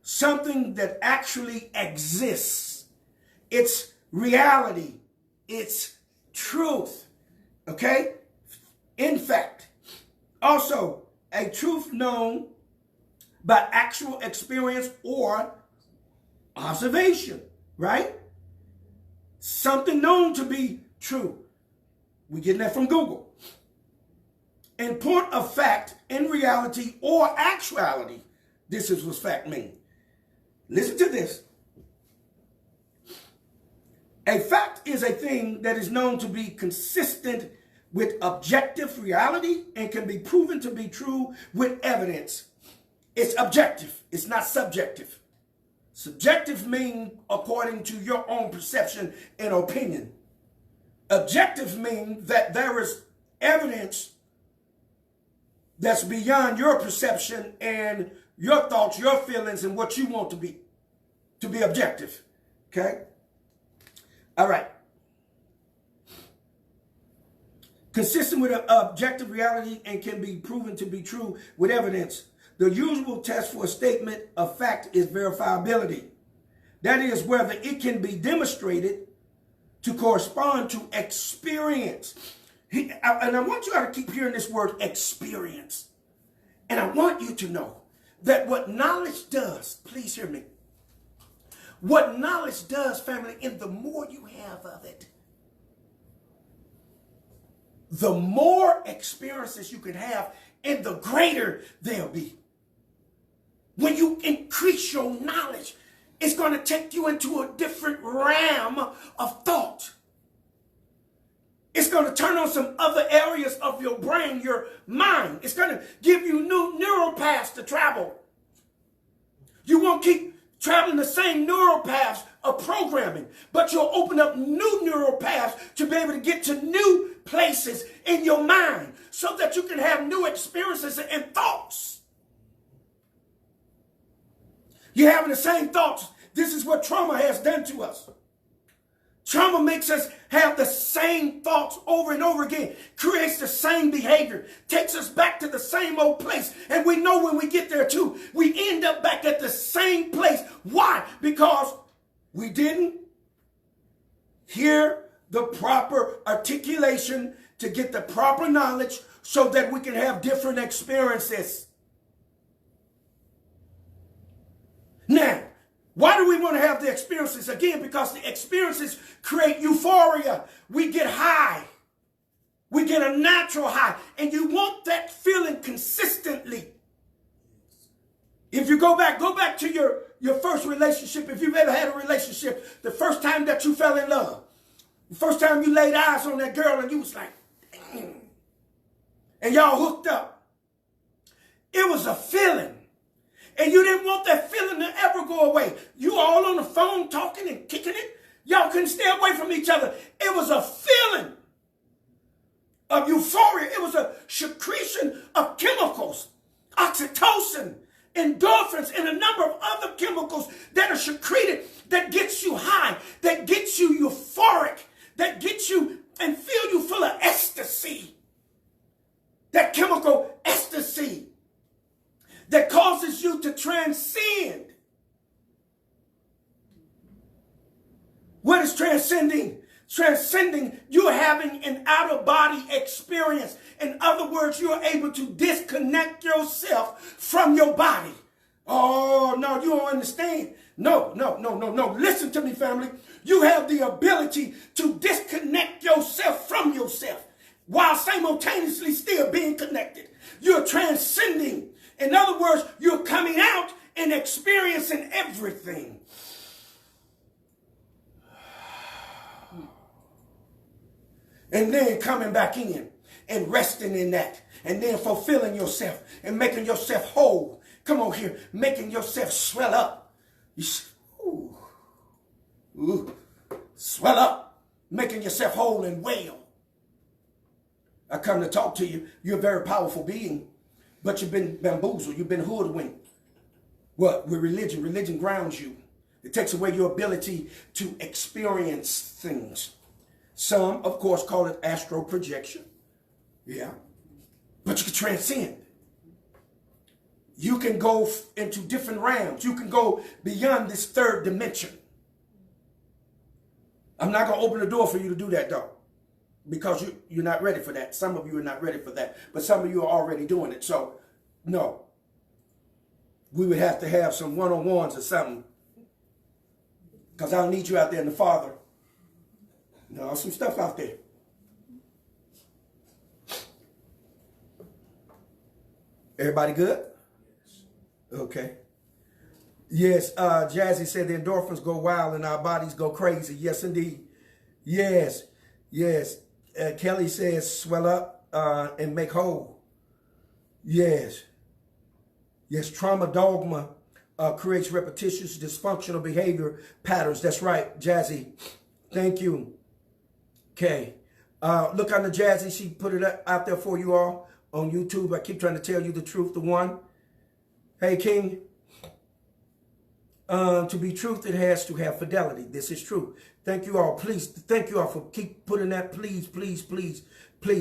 something that actually exists. It's reality. It's truth. Okay? In fact. Also, a truth known by actual experience or observation. Right? Something known to be true. We're getting that from Google. In point of fact, in reality or actuality, this is what fact means. Listen to this. A fact is a thing that is known to be consistent with objective reality and can be proven to be true with evidence. It's objective. It's not subjective. Subjective means according to your own perception and opinion. Objective means that there is evidence that's beyond your perception and your thoughts, your feelings, and what you want to be objective. Okay? All right. Consistent with an objective reality and can be proven to be true with evidence. The usual test for a statement of fact is verifiability. That is whether it can be demonstrated to correspond to experience. And I want you all to keep hearing this word experience. And I want you to know that what knowledge does, please hear me. What knowledge does, family, and the more you have of it, the more experiences you can have and the greater they'll be. When you increase your knowledge, it's going to take you into a different realm of thought. It's going to turn on some other areas of your brain, your mind. It's going to give you new neural paths to travel. You won't keep traveling the same neural paths of programming, but you'll open up new neural paths to be able to get to new places in your mind so that you can have new experiences and thoughts. You're having the same thoughts. This is what trauma has done to us. Trauma makes us have the same thoughts over and over again, creates the same behavior, takes us back to the same old place. And we know when we get there too, we end up back at the same place. Why? Because we didn't hear the proper articulation to get the proper knowledge so that we can have different experiences. Now, why do we want to have the experiences? Again, because the experiences create euphoria. We get high. We get a natural high. And you want that feeling consistently. If you go back to your first relationship. If you've ever had a relationship, the first time that you fell in love. The first time you laid eyes on that girl and you was like, damn. And y'all hooked up. It was a feeling. And you didn't want that feeling to ever go away. You all on the phone talking and kicking it. Y'all couldn't stay away from each other. It was a feeling of euphoria. It was a secretion of chemicals, oxytocin, endorphins, and a number of other chemicals that are secreted that gets you high, that gets you euphoric, that gets you and fill you full of ecstasy. That chemical ecstasy that causes you to What is transcending? Transcending, you're having an out-of-body experience. In other words, you're able to disconnect yourself from your body. Oh, no, you don't understand. No. Listen to me, family. You have the ability to disconnect yourself from yourself while simultaneously still being connected. You're transcending. In other words, you're coming out and experiencing everything. And then coming back in and resting in that. And then fulfilling yourself and making yourself whole. Come on here. Making yourself swell up. Swell up. Making yourself whole and well. I come to talk to you. You're a very powerful being. But you've been bamboozled. You've been hoodwinked. What? With religion. Religion grounds you. It takes away your ability to experience things. Some, of course, call it astral projection. Yeah. But you can transcend. You can go into different realms. You can go beyond this third dimension. I'm not going to open the door for you to do that, though. Because you're not ready for that. Some of you are not ready for that. But some of you are already doing it. So, no. We would have to have some one-on-ones or something. Because I don't need you out there in the Father. No, some stuff out there. Everybody good? Okay. Yes, Jazzy said the endorphins go wild and our bodies go crazy. Yes, indeed. Yes. Kelly says swell up and make whole. Yes, trauma dogma creates repetitious dysfunctional behavior patterns. That's right, Jazzy. Thank you. Okay. Look on the Jazzy. She put it out there for you all on YouTube. I keep trying to tell you the truth, the one. Hey, King. To be truth, it has to have fidelity. This is true. Thank you all. Please, thank you all for keep putting that. Please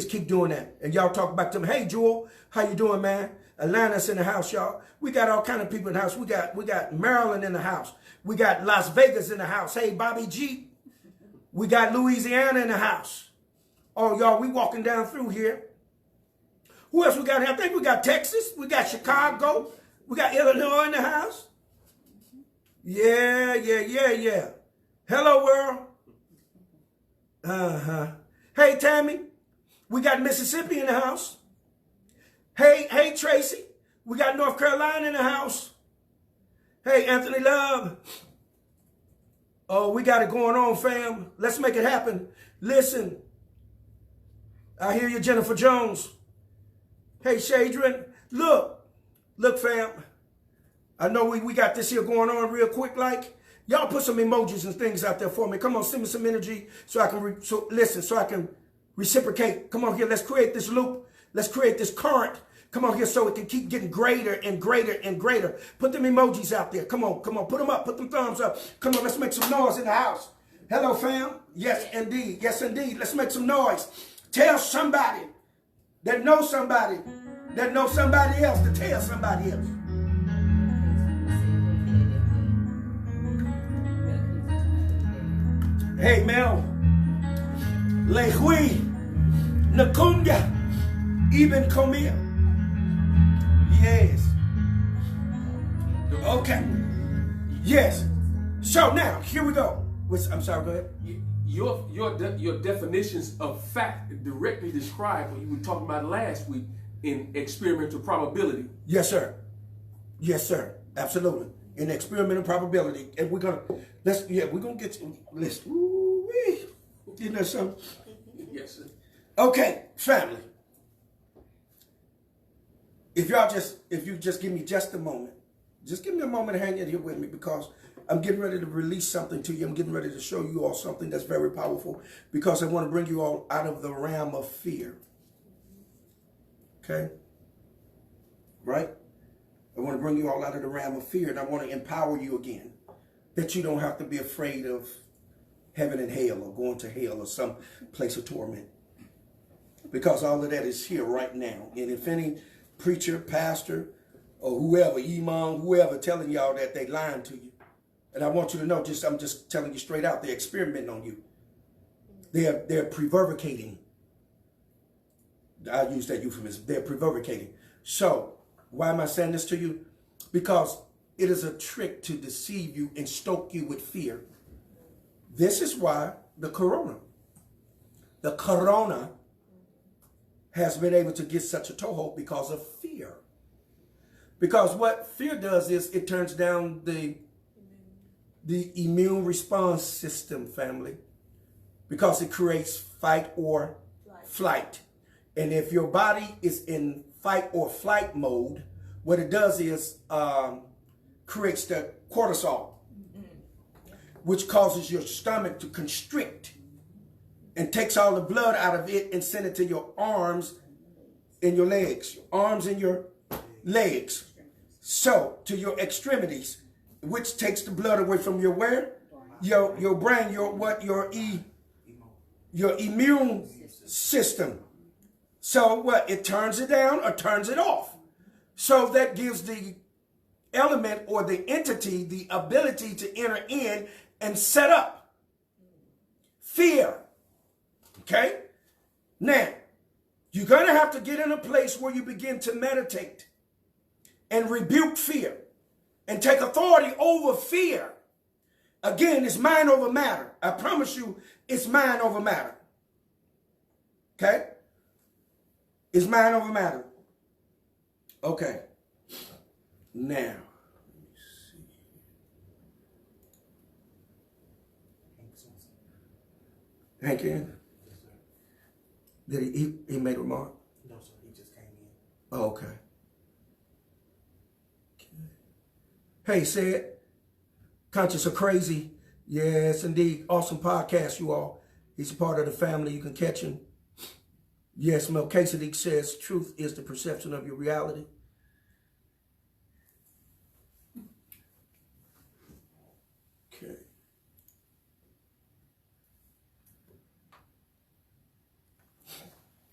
keep doing that. And y'all talk back to me. Hey, Jewel, how you doing, man? Atlanta's in the house, y'all. We got all kind of people in the house. We got Maryland in the house. We got Las Vegas in the house. Hey, Bobby G. We got Louisiana in the house. Oh, y'all, we walking down through here. Who else we got here? I think we got Texas. We got Chicago. We got Illinois in the house. Yeah. Hello, world. Hey, Tammy. We got Mississippi in the house. Hey, Tracy. We got North Carolina in the house. Hey, Anthony Love. Oh, we got it going on, fam. Let's make it happen. Listen. I hear you, Jennifer Jones. Hey, Shadrin. Look, fam. I know we got this here going on real quick, like. Y'all put some emojis and things out there for me. Come on, send me some energy so I can, so I can reciprocate. Come on here, let's create this loop. Let's create this current. Come on here so it can keep getting greater and greater and greater. Put them emojis out there. Come on, put them up, put them thumbs up. Come on, let's make some noise in the house. Hello, fam. Yes, indeed. Let's make some noise. Tell somebody that knows somebody else to tell somebody else. Hey, Mel. Lehui. Nakunya. Even Komia. Yes. Okay. Yes. So now, here we go. I'm sorry, go ahead. Your definitions of fact directly describe what you were talking about last week in experimental probability. Yes, sir. Absolutely. In experimental probability. And we're gonna get you list. Woo-wee. You know something? Yes, sir. Okay, family. If you just give me just a moment, just give me a moment to hang in here with me because I'm getting ready to release something to you. I'm getting ready to show you all something that's very powerful because I want to bring you all out of the realm of fear. Okay? Right? I want to bring you all out of the realm of fear and I want to empower you again. That you don't have to be afraid of heaven and hell or going to hell or some place of torment. Because all of that is here right now. And if any preacher, pastor, or whoever, imam, whoever telling y'all that they lying to you. And I want you to know, I'm just telling you straight out, they're experimenting on you. They're prevaricating. I use that euphemism. They're prevaricating. So, why am I saying this to you? Because it is a trick to deceive you and stoke you with fear. This is why the corona has been able to get such a toehold because of fear. Because what fear does is it turns down the immune response system, family, because it creates fight or flight. And if your body is in fight or flight mode, what it does is creates the cortisol, which causes your stomach to constrict and takes all the blood out of it and send it to your arms and your legs, So to your extremities, which takes the blood away from your where? Your brain, your immune system. So what? It turns it down or turns it off. So that gives the element or the entity the ability to enter in and set up fear. Okay? Now, you're going to have to get in a place where you begin to meditate and rebuke fear and take authority over fear. Again, it's mind over matter. I promise you, it's mind over matter. Okay? It's mind over matter. Okay. Now, let me see. Hank in? Yes, sir. Did he made a remark? No, sir. He just came in. Oh, okay. Hey, said, Conscious or Crazy. Yes, indeed. Awesome podcast, you all. He's a part of the family. You can catch him. Yes, Melchizedek says, truth is the perception of your reality. Okay.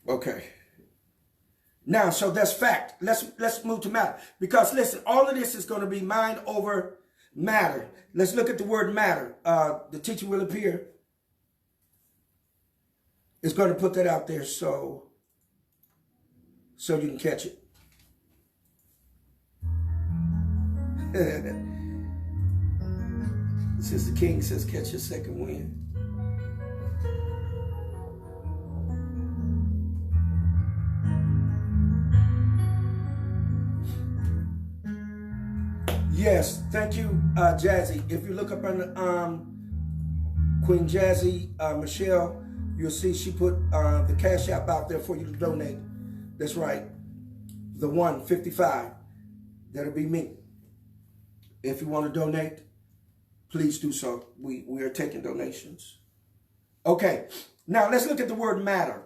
Okay. Now, so that's fact. Let's move to matter. Because listen, all of this is going to be mind over matter. Let's look at the word matter. The teacher will appear. It's going to put that out there so you can catch it. Since the king says catch your second wind. Yes, thank you, Jazzy. If you look up on Queen Jazzy, Michelle, you'll see she put the Cash App out there for you to donate. That's right. The 155. That'll be me. If you want to donate, please do so. We are taking donations. Okay. Now let's look at the word matter.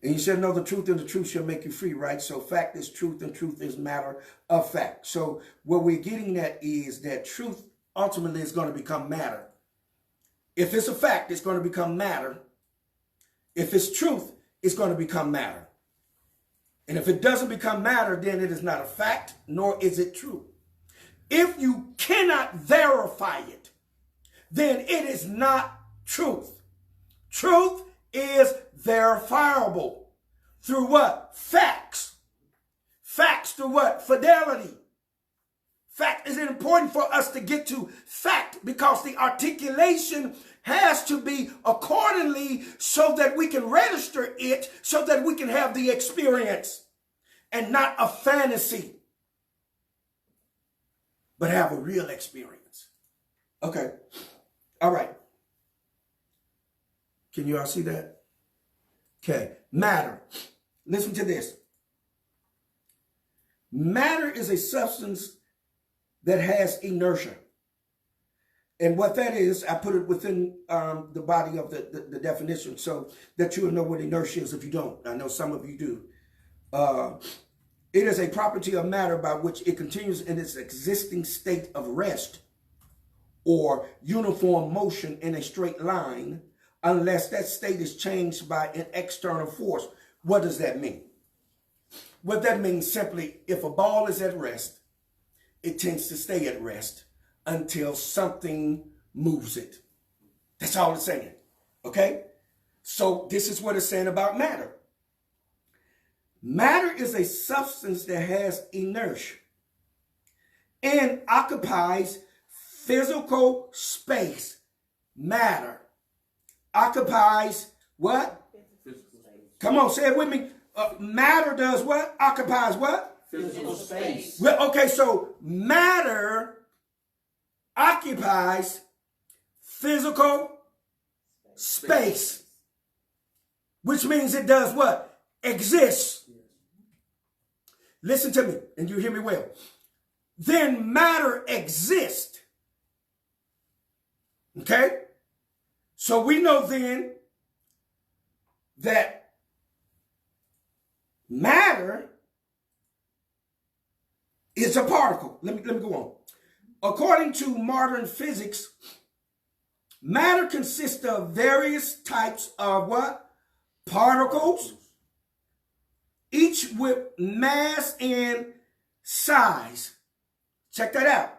And you shall know the truth, and the truth shall make you free, right? So fact is truth, and truth is matter of fact. So what we're getting at is that truth ultimately is going to become matter. If it's a fact, it's going to become matter. If it's truth, it's going to become matter. And if it doesn't become matter, then it is not a fact, nor is it true. If you cannot verify it, then it is not truth. Truth is verifiable. Through what? Facts. Facts through what? Fidelity. Fact is important for us to get to fact because the articulation has to be accordingly so that we can register it, so that we can have the experience and not a fantasy, but have a real experience. Okay. All right. Can you all see that? Okay. Matter. Listen to this. Matter is a substance that has inertia. And what that is, I put it within the body of the definition so that you will know what inertia is if you don't. I know some of you do. It is a property of matter by which it continues in its existing state of rest or uniform motion in a straight line unless that state is changed by an external force. What does that mean? What that means simply, if a ball is at rest it tends to stay at rest until something moves it. That's all it's saying. Okay? So this is what it's saying about matter. Matter is a substance that has inertia and occupies physical space. Matter occupies what? Physical space. Come on, say it with me. Matter does what? Occupies what? Physical space. Well, okay, so matter occupies physical space, which means it does what? Exists. Listen to me, and you hear me well. Then matter exists. Okay? So we know then that matter is a particle. Let me go on. According to modern physics, matter consists of various types of what? Particles, each with mass and size. Check that out.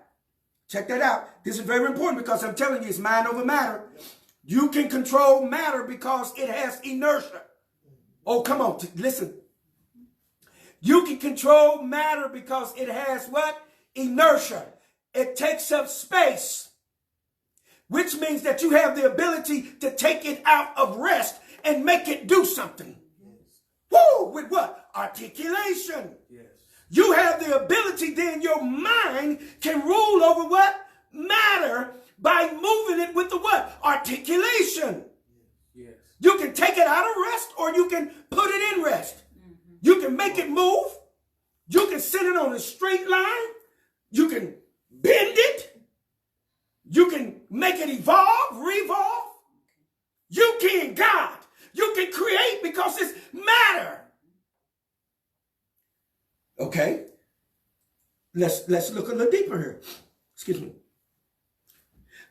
Check that out. This is very important because I'm telling you, it's mind over matter. You can control matter because it has inertia. Oh, come on, listen. You can control matter because it has what? Inertia. It takes up space, which means that you have the ability to take it out of rest and make it do something. Woo! With what? Articulation. Yes. You have the ability, then your mind can rule over what? Matter by moving it with the what? Articulation. Yes. You can take it out of rest or you can put it in rest. You can make it move. You can set it on a straight line. You can bend it. You can make it evolve, revolve. You can, God. You can create because it's matter. Okay. Let's look a little deeper here. Excuse me.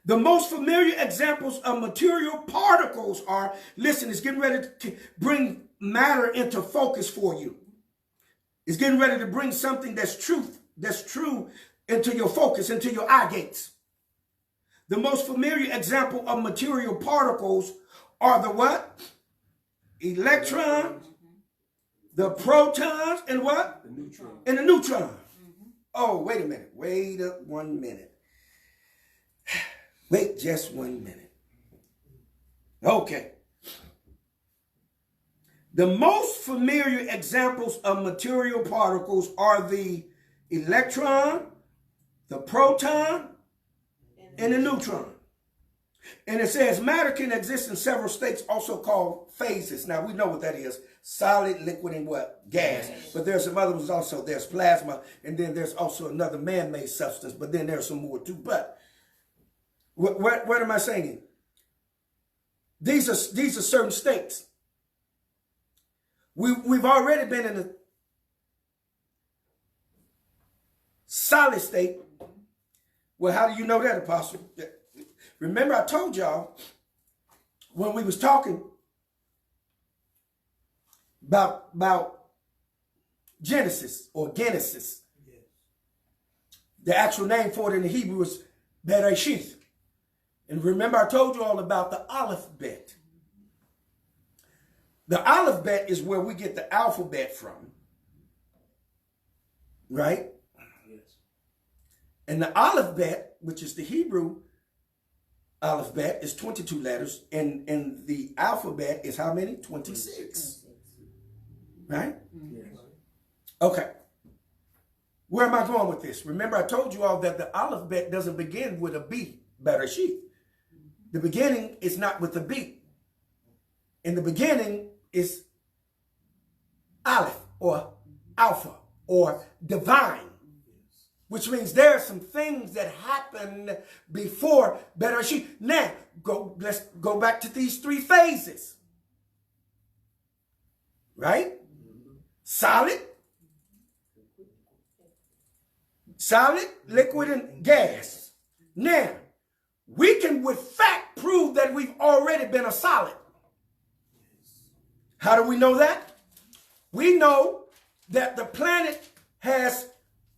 The most familiar examples of material particles are, listen, it's getting ready to bring matter into focus for you. It's getting ready to bring something that's true into your focus, into your eye gates. The most familiar example of material particles are the what? Electron, the protons, and what? The neutron. And the neutron. Oh, wait a minute. Wait 1 minute. Wait just 1 minute. Okay. The most familiar examples of material particles are the electron, the proton, and the neutron. And it says matter can exist in several states, also called phases. Now, we know what that is. Solid, liquid, and what? Gas. But there's some other ones also. There's plasma, and then there's also another man-made substance, but then there's some more too. But what am I saying? These are certain states. We've already been in a solid state. Well, how do you know that, Apostle? Remember I told y'all when we was talking about Genesis or Genesis. Yes. The actual name for it in the Hebrew is Bereshith. And remember I told you all about the alphabet. The alphabet is where we get the alphabet from. Right? Yes. And the alphabet, which is the Hebrew alphabet, is 22 letters. And the alphabet is how many? 26. Right? Yes. Okay. Where am I going with this? Remember I told you all that the alphabet doesn't begin with a B, Bereshith. The beginning is not with a B. In the beginning is Aleph or Alpha or divine, which means there are some things that happened before Bereshith. Now, let's go back to these three phases. Right? Solid, liquid, and gas. Now, we can with fact prove that we've already been a solid. How do we know that? We know that the planet has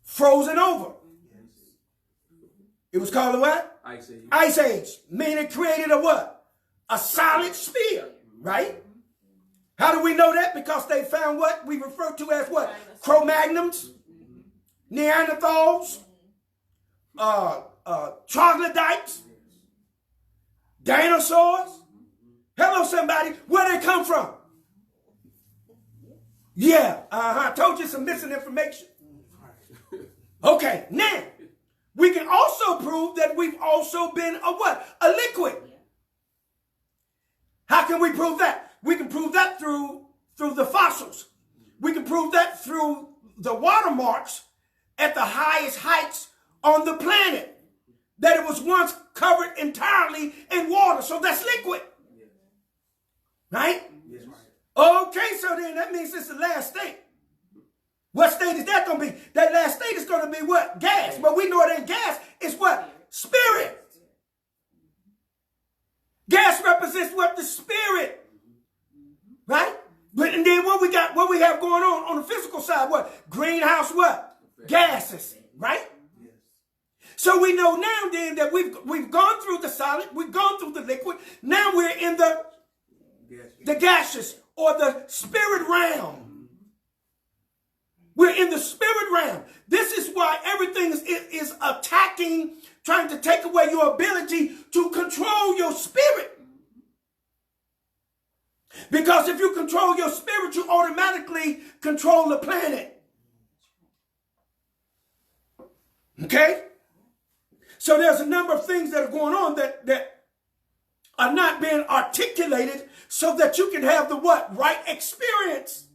frozen over. It was called a what? Ice Age. Ice Age. Meaning it created a what? A solid sphere, right? How do we know that? Because they found what we refer to as what? Cro-Magnons, Neanderthals, troglodytes, dinosaurs. Hello, somebody. Where they come from? Yeah, I told you some missing information. Okay, now, we can also prove that we've also been a what? A liquid. How can we prove that? We can prove that through the fossils. We can prove that through the watermarks at the highest heights on the planet. That it was once covered entirely in water. So that's liquid. Right? Yes. Okay, so then that means it's the last state. What state is that going to be? That last state is going to be what? Gas. But we know it ain't gas. It's what? Spirit. Gas represents what? The spirit. Right? But and then what we have going on the physical side, what? Greenhouse what? Gases. Right? Yes. So we know now then that we've gone through the solid, we've gone through the liquid. Now we're in the gaseous or the spirit realm. We're in the spirit realm. This is why everything is attacking, trying to take away your ability to control your spirit. Because if you control your spirit, you automatically control the planet. Okay? So there's a number of things that are going on that are not being articulated so that you can have the what? Right experience.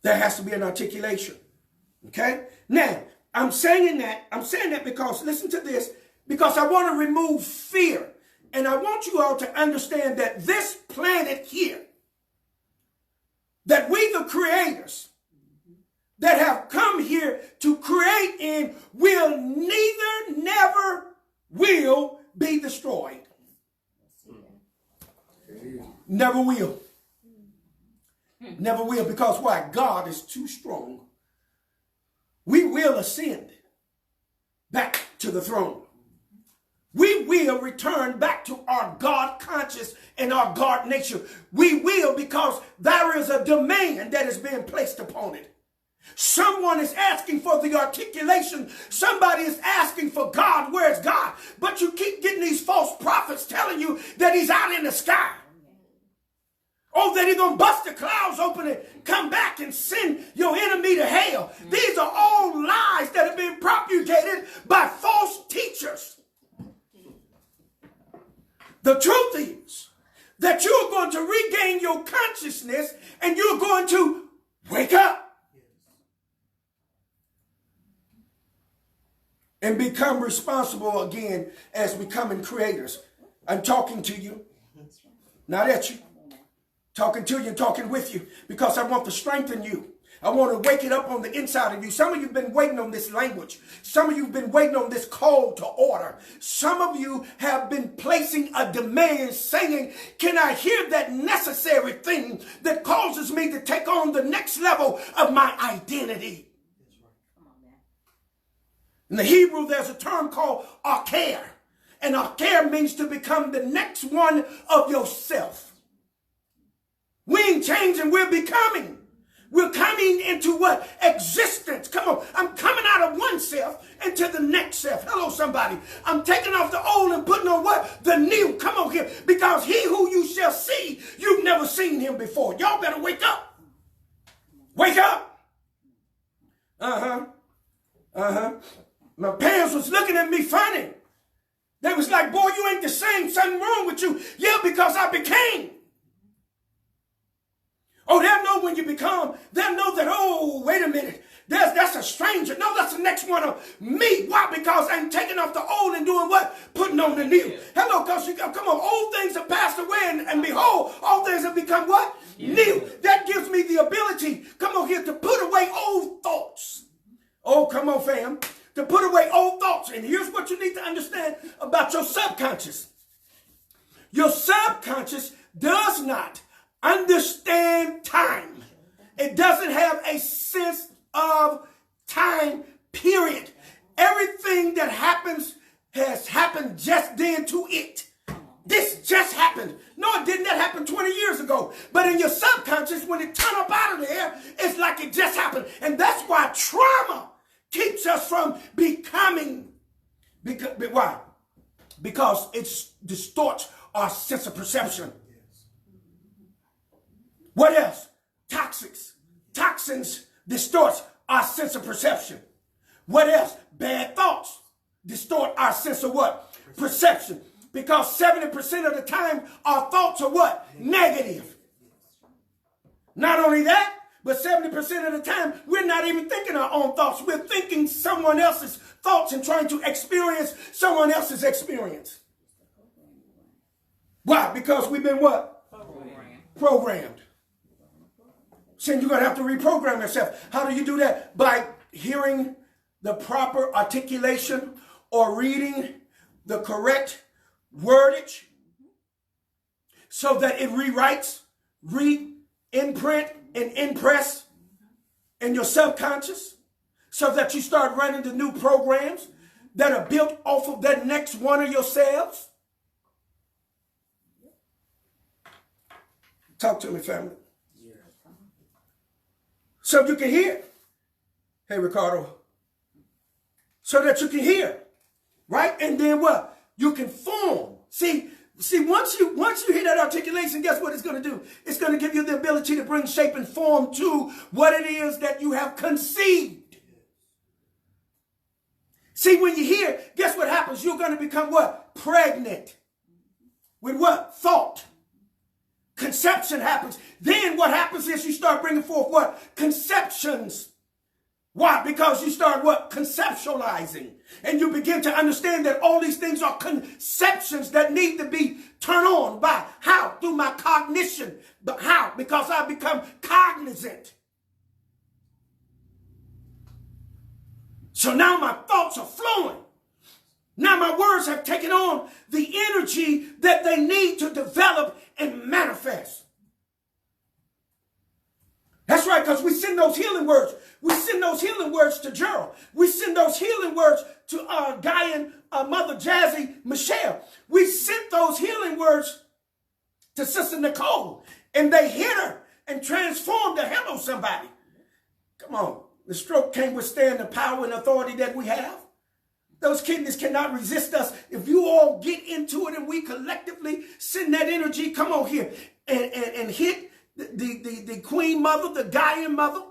There has to be an articulation. Okay? Now, I'm saying that because, listen to this, because I want to remove fear. And I want you all to understand that this planet here, that we the creators that have come here to create in will never will be destroyed. Never will. Never will, because why? God is too strong. We will ascend back to the throne. We will return back to our God conscious and our God nature. We will, because there is a demand that is being placed upon it. Someone is asking for the articulation. Somebody is asking for God. Where's God? But you keep getting these false prophets telling you that he's out in the sky. Oh, that he's going to bust the clouds open and come back and send your enemy to hell. These are all lies that have been propagated by false teachers. The truth is that you're going to regain your consciousness and you're going to wake up and become responsible again as becoming creators. I'm talking to you, not at you. Talking to you and talking with you because I want to strengthen you. I want to wake it up on the inside of you. Some of you have been waiting on this language. Some of you have been waiting on this call to order. Some of you have been placing a demand saying, can I hear that necessary thing that causes me to take on the next level of my identity? In the Hebrew, there's a term called archer. And archer means to become the next one of yourself. We ain't changing, we're becoming. We're coming into what? Existence. Come on. I'm coming out of one self into the next self. Hello, somebody. I'm taking off the old and putting on what? The new. Come on here. Because he who you shall see, you've never seen him before. Y'all better wake up. Wake up. My parents was looking at me funny. They was like, boy, you ain't the same. Something wrong with you. Yeah, because I became. Oh, they'll know when you become. They'll know that, oh, wait a minute. That's a stranger. No, that's the next one of me. Why? Because I'm taking off the old and doing what? Putting on the new. Yeah. Hello, because come on. Old things have passed away and behold, all things have become what? Yeah. New. That gives me the ability, come on here, to put away old thoughts. Oh, come on, fam. To put away old thoughts. And here's what you need to understand about your subconscious. Your subconscious does not understand time. It doesn't have a sense of time period. Everything that happens has happened just then to it. This just happened. No, it didn't. That happened 20 years ago. But in your subconscious, when it turns up out of there, it's like it just happened. And that's why trauma keeps us from becoming. Why? Because it distorts our sense of perception. What else? Toxins distorts our sense of perception. What else? Bad thoughts distort our sense of what? Perception. Because 70% of the time, our thoughts are what? Negative. Not only that, but 70% of the time, we're not even thinking our own thoughts. We're thinking someone else's thoughts and trying to experience someone else's experience. Why? Because we've been what? Programmed. So you're going to have to reprogram yourself. How do you do that? By hearing the proper articulation or reading the correct wordage so that it rewrites, re-imprint, and impress in your subconscious so that you start running the new programs that are built off of that next one of your cells. Talk to me, family. So you can hear. Hey, Ricardo. So that you can hear. Right? And then what? You can form. See, once you hear that articulation, guess what it's going to do? It's going to give you the ability to bring shape and form to what it is that you have conceived. See, when you hear, guess what happens? You're going to become what? Pregnant. With what? Thought. Conception happens. Then what happens is you start bringing forth what? Conceptions. Why? Because you start what? Conceptualizing. And you begin to understand that all these things are conceptions that need to be turned on by how? Through my cognition. But how? Because I become cognizant. So now my thoughts are flowing. Now my words have taken on the energy that they need to develop and manifest. That's right, because we send those healing words. We send those healing words to Gerald. We send those healing words to Guy and Mother Jazzy Michelle. We sent those healing words to Sister Nicole. And they hit her and transformed her. Hello, somebody. Come on. The stroke can't withstand the power and authority that we have. Those kidneys cannot resist us. If you all get into it and we collectively send that energy, come on here, and hit the Queen Mother, the Gaian Mother,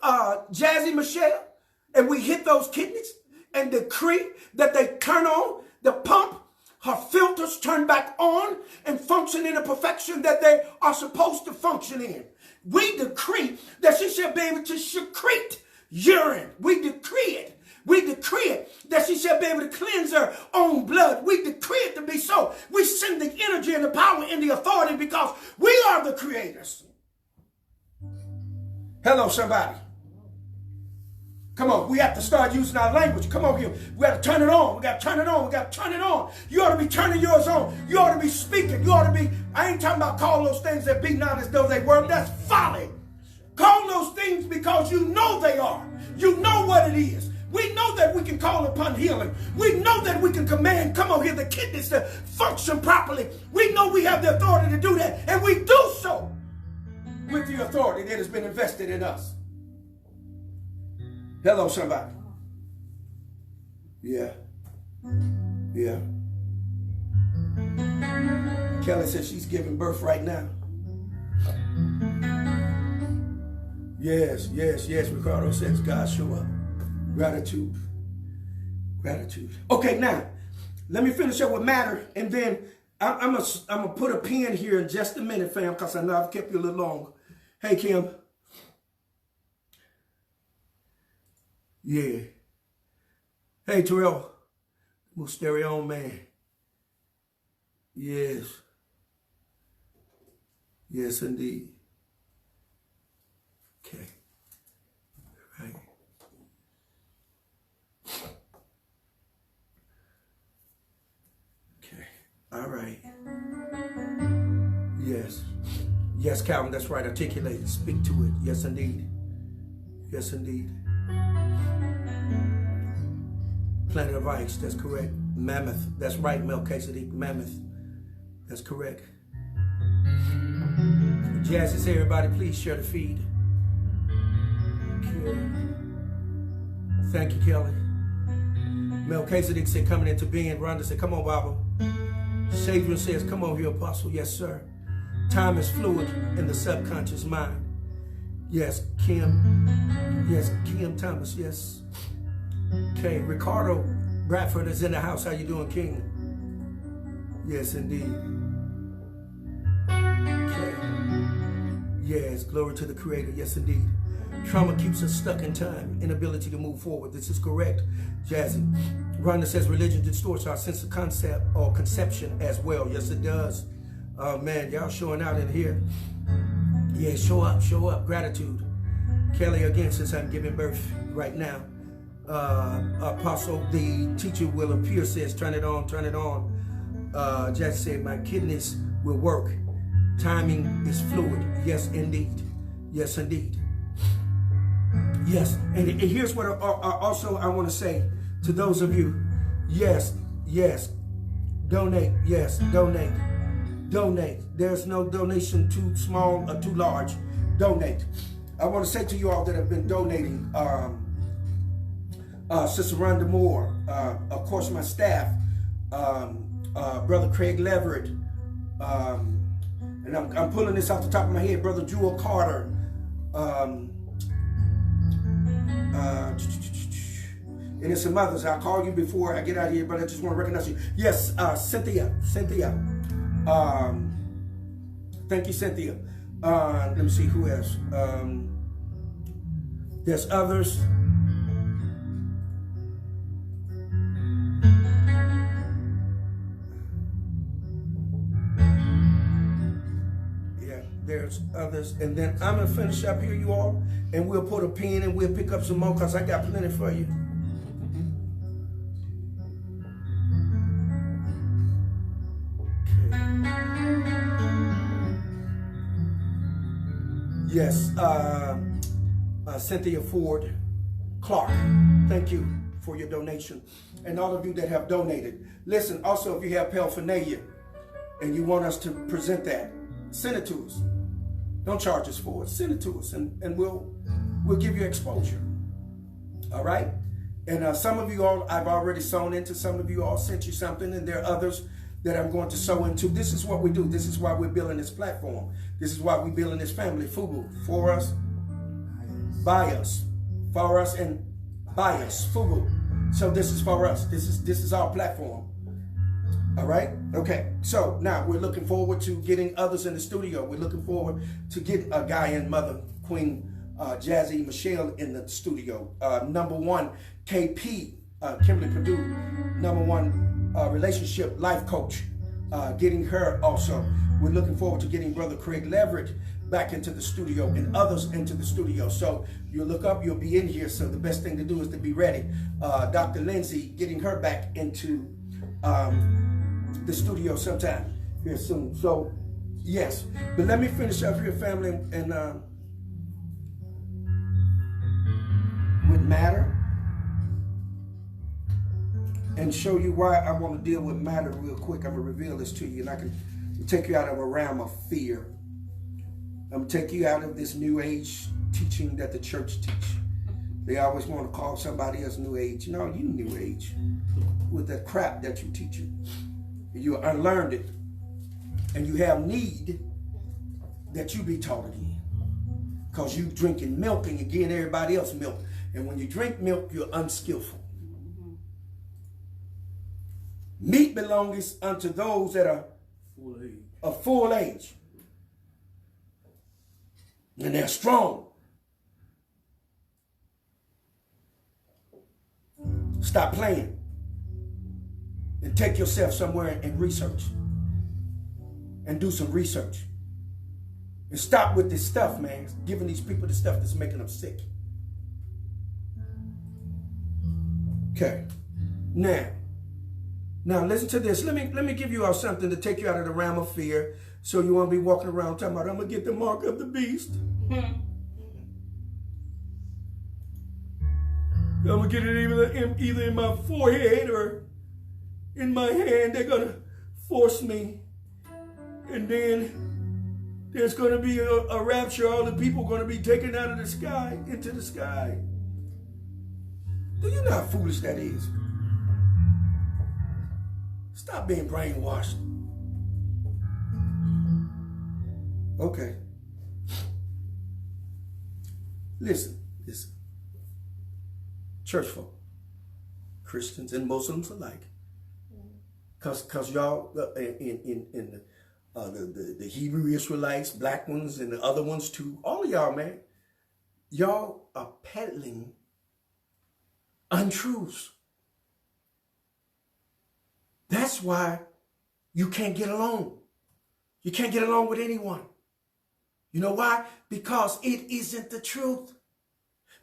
Jazzy Michelle, and we hit those kidneys and decree that they turn on the pump, her filters turn back on and function in the perfection that they are supposed to function in. We decree that she shall be able to secrete urine. We decree it. We decree it that she shall be able to cleanse her own blood. We decree it to be so. We send the energy and the power and the authority because we are the creators. Hello, somebody. Come on, we have to start using our language. Come on here. We got to turn it on. We got to turn it on. We got to turn it on. You ought to be turning yours on. You ought to be speaking. You ought to be, I ain't talking about call those things that be not as though they were. That's folly. Call those things because you know they are. You know what it is. We know that we can call upon healing. We know that we can command, come on here, the kidneys to function properly. We know we have the authority to do that. And we do so with the authority that has been invested in us. Hello, somebody. Yeah. Yeah. Kelly says she's giving birth right now. Yes, yes, yes. Ricardo says God show up. Gratitude. Gratitude. Okay, now, let me finish up with matter, and then I'm gonna put a pin here in just a minute, fam, because I know I've kept you a little long. Hey, Kim. Yeah. Hey, Terrell. Musterion, man. Yes. Yes, indeed. Okay. Right. Okay. All right. Yes. Yes, Calvin, that's right. Articulate. Speak to it. Yes, indeed. Yes, indeed. Planet of Ice, that's correct. Mammoth, that's right, Melchizedek, Mammoth. That's correct. Jazzy, say everybody, please share the feed. Okay. Thank you, Kelly. Melchizedek said, coming into being. Rhonda said, come on, Baba. Shadron says, come on here, Apostle. Yes, sir. Time is fluid in the subconscious mind. Yes, Kim. Yes, Kim Thomas, yes. Okay, Ricardo Bradford is in the house. How you doing, King? Yes, indeed. Okay. Yes, glory to the Creator. Yes, indeed. Trauma keeps us stuck in time, inability to move forward. This is correct, Jazzy. Rhonda says religion distorts our sense of concept or conception as well. Yes, it does. Man, y'all showing out in here. Yeah, show up. Gratitude. Kelly again says I'm giving birth right now. Apostle, the teacher will appear, says turn it on. Jazzy said my kidneys will work. Timing is fluid. Yes, indeed. Yes, indeed. Yes, and here's what also I want to say to those of you. Yes, donate. Yes, donate. There's no donation too small or too large. Donate. I want to say to you all that have been donating, Sister Rhonda Moore, of course my staff, Brother Craig Leverett, and I'm pulling this off the top of my head, Brother Jewel Carter, and there's some others. I'll call you before I get out of here, but I just want to recognize you. Yes, Cynthia. Thank you, Cynthia. Let me see who else. There's others. There's others, and then I'm gonna finish up here, you all, and we'll put a pin and we'll pick up some more because I got plenty for you. Okay. Yes, Cynthia Ford Clark, thank you for your donation, and all of you that have donated. Listen, also if you have paraphernalia and you want us to present that, send it to us. Don't charge us for it. Send it to us, and we'll give you exposure. All right? And some of you all, I've already sown into. Some of you all sent you something, and there are others that I'm going to sow into. This is what we do. This is why we're building this platform. This is why we're building this family. FUBU, for us, by us, for us, and by us. FUBU. So this is for us. This is our platform. All right? Okay. So now we're looking forward to getting others in the studio. We're looking forward to get a guy and mother, Queen Jazzy Michelle, in the studio. Number one, KP, Kimberly Purdue, number one relationship life coach, getting her also. We're looking forward to getting Brother Craig Leverett back into the studio and others into the studio. So you look up, you'll be in here. So the best thing to do is to be ready. Dr. Lindsay, getting her back into the studio sometime here soon. So yes, but let me finish up here, family, and with matter, and show you why I want to deal with matter real quick. I'm gonna reveal this to you, and I can take you out of a realm of fear. I'm gonna take you out of this new age teaching that the church teach. They always want to call somebody else new age. No, you new age with that crap that you teaching. You unlearned it, and you have need that you be taught again, because you drinking milk and you're giving everybody else milk, and when you drink milk, you're unskillful. Meat belongs unto those that are of full age, and they're strong. Stop playing. And take yourself somewhere and research. And do some research. And stop with this stuff, man. Giving these people the stuff that's making them sick. Okay. Now listen to this. Let me give you all something to take you out of the realm of fear, so you won't be walking around talking about, I'm gonna get the mark of the beast. I'm going to get it either in my forehead or in my hand. They're going to force me. And then there's going to be a rapture. All the people are going to be taken out of the sky, into the sky. Do you know how foolish that is? Stop being brainwashed. Okay. Listen. Church folk, Christians and Muslims alike, because y'all in the Hebrew Israelites, black ones, and the other ones too, all of y'all, man, y'all are peddling untruths. That's why you can't get along. You can't get along with anyone. You know why? Because it isn't the truth.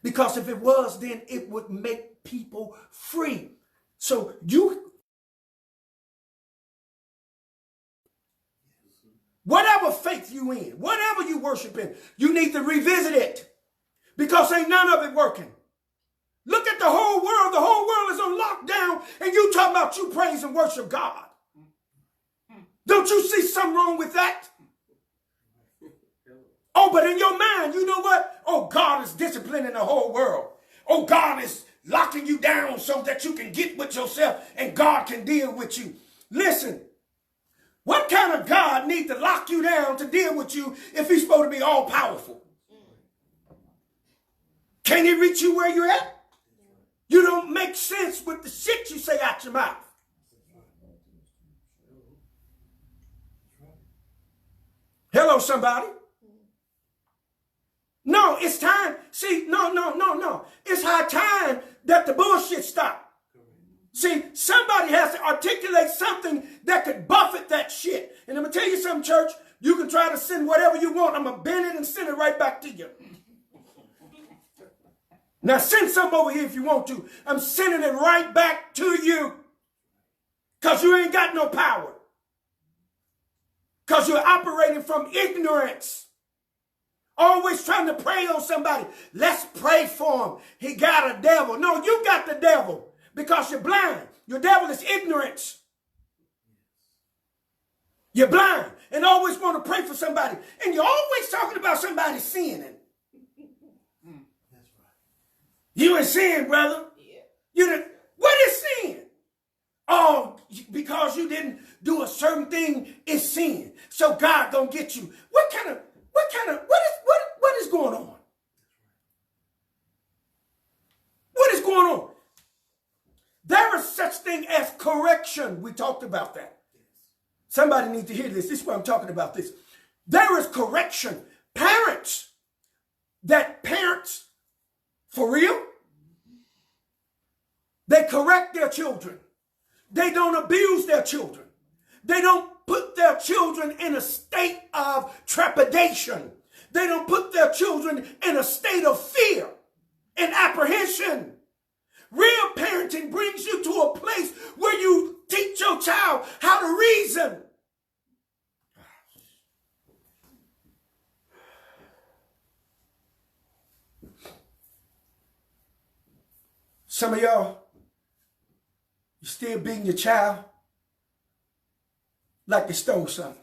Because if it was, then it would make people free. So whatever faith you in, whatever you worship in, you need to revisit it. Because ain't none of it working. Look at the whole world. The whole world is on lockdown, and you talking about you praise and worship God. Don't you see something wrong with that? Oh, but in your mind, you know what? Oh, God is disciplining the whole world. Oh, God is locking you down so that you can get with yourself and God can deal with you. Listen, what kind of God needs to lock you down to deal with you if he's supposed to be all powerful? Can he reach you where you're at? You don't make sense with the shit you say out your mouth. Hello, somebody. No, it's time. See, no. It's high time that the bullshit stop. See, somebody has to articulate something that could buffet that shit. And I'm going to tell you something, church. You can try to send whatever you want. I'm going to bend it and send it right back to you. Now, send something over here if you want to. I'm sending it right back to you. Because you ain't got no power. Because you're operating from ignorance. Always trying to pray on somebody. Let's pray for him. He got a devil. No, you got the devil because you're blind. Your devil is ignorance. You're blind and always want to pray for somebody. And you're always talking about somebody sinning. That's right. You in sin, brother. Yeah. What is sin? Oh, because you didn't do a certain thing is sin. So God gonna get you. What is going on? What is going on? There is such thing as correction. We talked about that. Somebody needs to hear this. This is what I'm talking about this. There is correction. Parents for real, they correct their children. They don't abuse their children. They don't put their children in a state of trepidation. They don't put their children in a state of fear and apprehension. Real parenting brings you to a place where you teach your child how to reason. Some of y'all, you still beating your child like they stole something.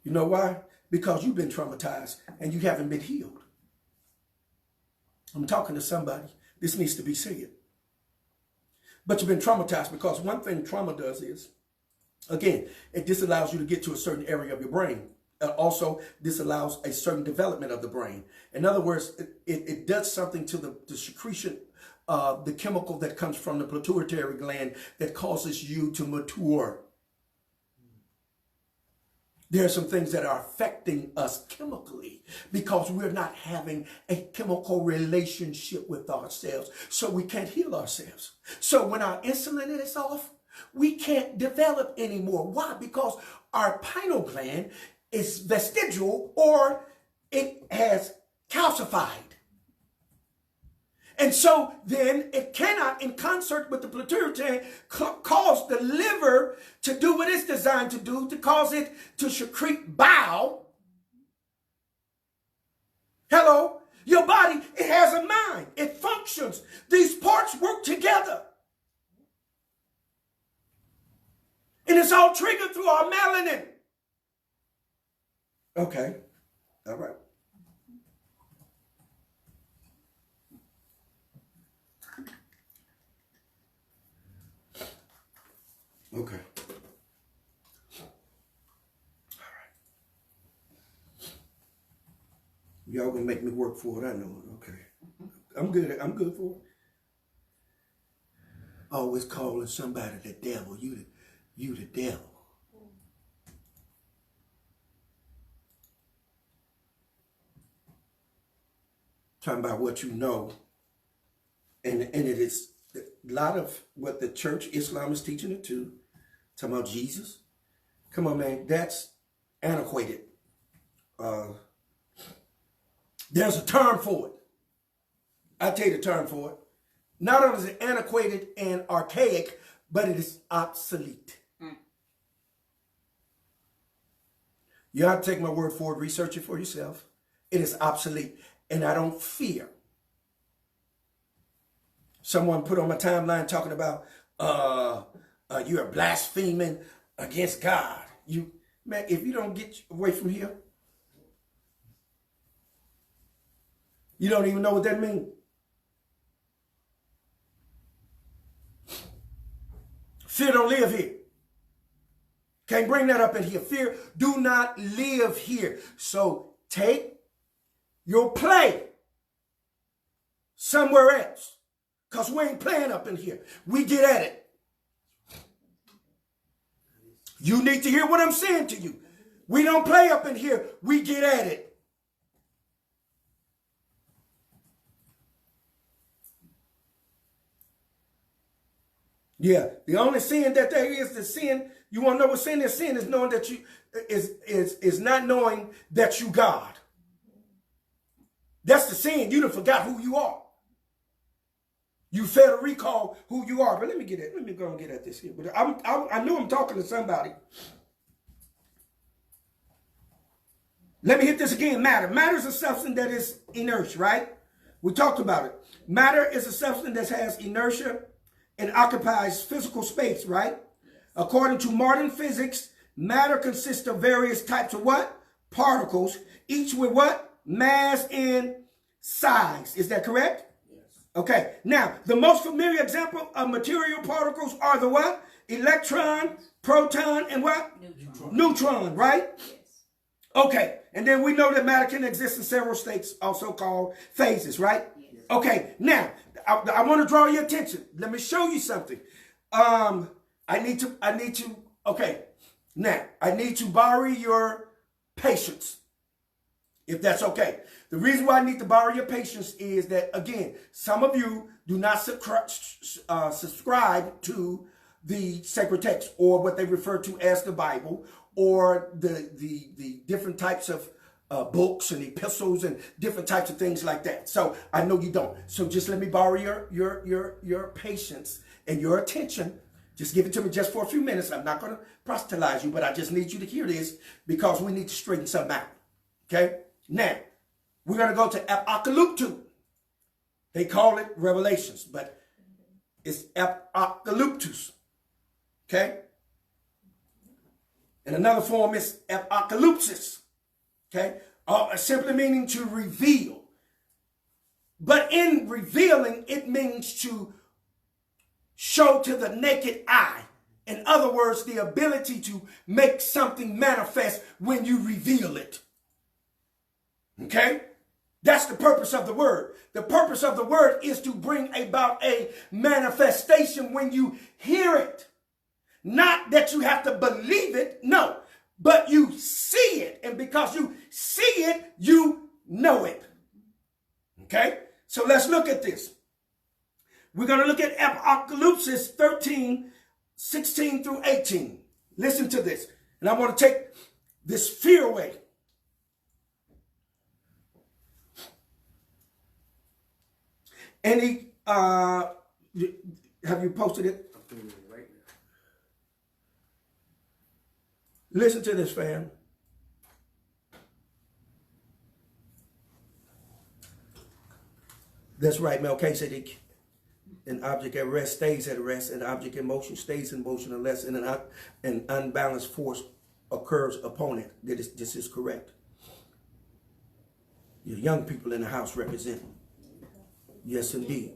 You know why? Because you've been traumatized and you haven't been healed. I'm talking to somebody. This needs to be said. But you've been traumatized because one thing trauma does is, again, it disallows you to get to a certain area of your brain. Also, this allows a certain development of the brain. In other words, it does something to the secretion, the chemical that comes from the pituitary gland that causes you to mature. There are some things that are affecting us chemically because we're not having a chemical relationship with ourselves. So we can't heal ourselves. So when our insulin is off, we can't develop anymore. Why? Because our pineal gland is vestigial or it has calcified. And so then it cannot, in concert with the pituitary, cause the liver to do what it's designed to do, to cause it to secrete bile. Hello? Your body, it has a mind. It functions. These parts work together. And it's all triggered through our melanin. Okay. All right. Okay. All right. Y'all gonna make me work for it, I know it. Okay. I'm good for it. Always calling somebody the devil. You the devil. Talking about what you know. And it is a lot of what the church, Islam is teaching it too. Talking about Jesus. Come on, man. That's antiquated. There's a term for it. I'll tell you the term for it. Not only is it antiquated and archaic, but it is obsolete. You have to take my word for it. Research it for yourself. It is obsolete. And I don't fear someone put on my timeline talking about you're blaspheming against God. Man, if you don't get away from here, you don't even know what that means. Fear don't live here. Can't bring that up in here. Fear do not live here. So take your play somewhere else. Because we ain't playing up in here. We get at it. You need to hear what I'm saying to you. We don't play up in here. We get at it. Yeah, the only sin that there is the sin. You want to know what sin is? Sin is knowing that you is not knowing that you God. That's the sin. You done forgot who you are. You fail to recall who you are. But let me get it. Let me go and get at this here. But I know I'm talking to somebody. Let me hit this again. Matter. Matter is a substance that is inertia, right? We talked about it. Matter is a substance that has inertia and occupies physical space, right? According to modern physics, matter consists of various types of what? Particles, each with what? Mass and size. Is that correct? Yes. Okay. Now, the most familiar example of material particles are the what? Electron, proton, and what? Neutron, right? Yes. Okay. And then we know that matter can exist in several states, also called phases, right? Yes. Okay. Now, I want to draw your attention. Let me show you something. I need to, okay. Now, I need to borrow your patience, if that's okay. The reason why I need to borrow your patience is that, again, some of you do not subscribe to the sacred text, or what they refer to as the Bible, or the different types of books and epistles and different types of things like that. So I know you don't. So just let me borrow your patience and your attention. Just give it to me just for a few minutes. I'm not going to proselytize you, but I just need you to hear this because we need to straighten something out. Okay? Now, we're going to go to apocalypto. They call it Revelations, but it's apocalyptus. Okay? And another form is apocalypsis. Okay? Simply meaning to reveal. But in revealing, it means to show to the naked eye. In other words, the ability to make something manifest when you reveal it. Okay? That's the purpose of the word. The purpose of the word is to bring about a manifestation when you hear it. Not that you have to believe it, no. But you see it. And because you see it, you know it. Okay? So let's look at this. We're going to look at Apocalypse 13, 16 through 18. Listen to this. And I want to take this fear away. Any, have you posted it? I'm doing it right now. Listen to this, fam. That's right, Melchizedek. An object at rest stays at rest. An object in motion stays in motion unless an unbalanced force occurs upon it. This is correct. Your young people in the house represent. Yes, indeed.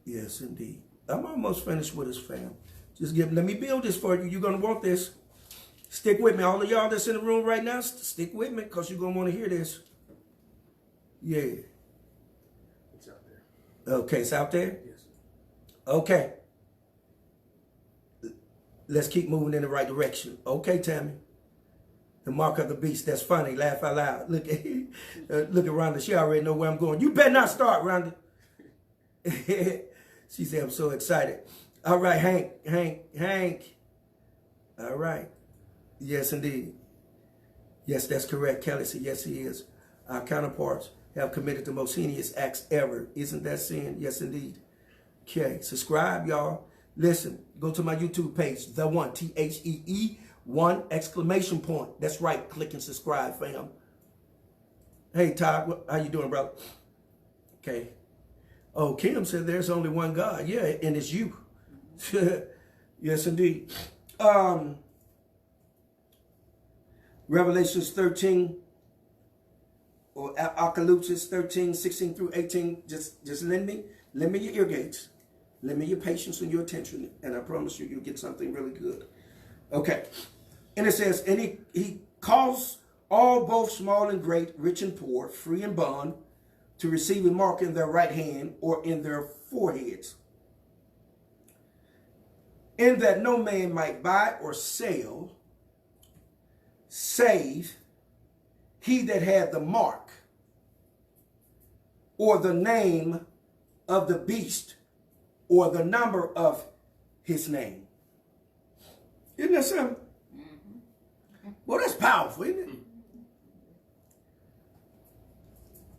Yes, indeed. I'm almost finished with this, fam. Let me build this for you. You're going to want this. Stick with me. All of y'all that's in the room right now, stick with me because you're going to want to hear this. Yeah. It's out there. Okay, it's out there? Yes. Okay. Let's keep moving in the right direction. Okay, Tammy. The mark of the beast. That's funny. Laugh out loud. Look at Rhonda. She already know where I'm going. You better not start, Rhonda. She said, I'm so excited. All right, Hank. All right. Yes, indeed. Yes, that's correct. Kelly said, yes, he is. Our counterparts have committed the most heinous acts ever. Isn't that sin? Yes, indeed. Okay, subscribe, y'all. Listen, go to my YouTube page, The One, THEE, 1 exclamation point. That's right, click and subscribe, fam. Hey, Todd, how you doing, brother? Okay. Oh, Kim said there's only one God. Yeah, and it's you. Yes, indeed. Revelations 13, or Apocalypse 13, 16 through 18. Just lend me your ear gates. Lend me your patience and your attention, and I promise you'll get something really good. Okay. And it says, and he calls all, both small and great, rich and poor, free and bond, to receive a mark in their right hand or in their foreheads, in that no man might buy or sell, save he that had the mark or the name of the beast or the number of his name. Isn't that something? Well, that's powerful, isn't it?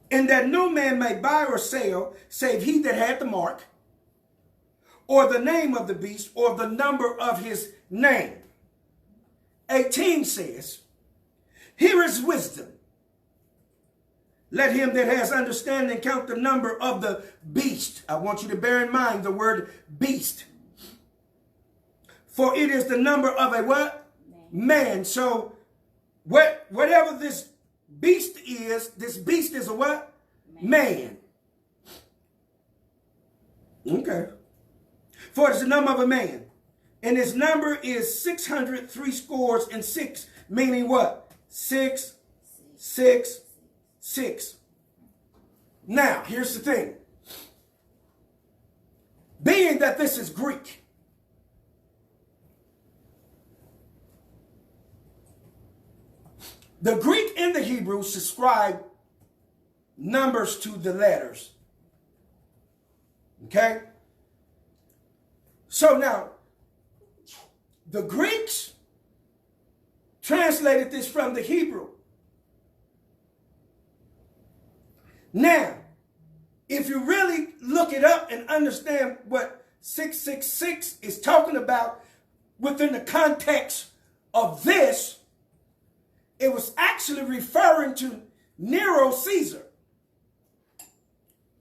And that no man may buy or sell, save he that had the mark, or the name of the beast, or the number of his name. 18 says, here is wisdom. Let him that has understanding count the number of the beast. I want you to bear in mind the word beast. For it is the number of a what? Man. So whatever this beast is, this beast is a what? Man. Okay. For it is the number of a man. And his number is 666, meaning what? 6, 6, 6. Now, here's the thing. Being that this is Greek, the Greek and the Hebrew subscribe numbers to the letters. Okay? So now, the Greeks translated this from the Hebrew. Now, if you really look it up and understand what 666 is talking about within the context of this, it was actually referring to Nero Caesar.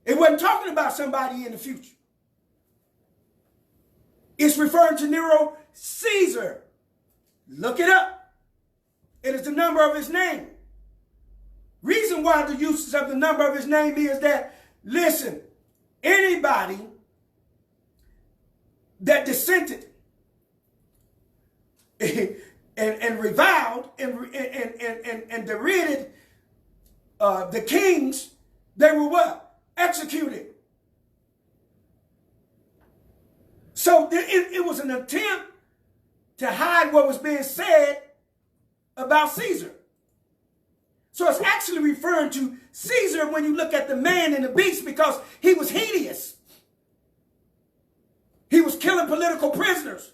It wasn't talking about somebody in the future. It's referring to Nero Caesar. Look it up. It is the number of his name. Reason why the usage of the number of his name is that, listen, anybody that dissented and reviled and derided the kings, they were what? Executed. So it was an attempt to hide what was being said about Caesar. So it's actually referring to Caesar when you look at the man and the beast, because he was hideous. He was killing political prisoners.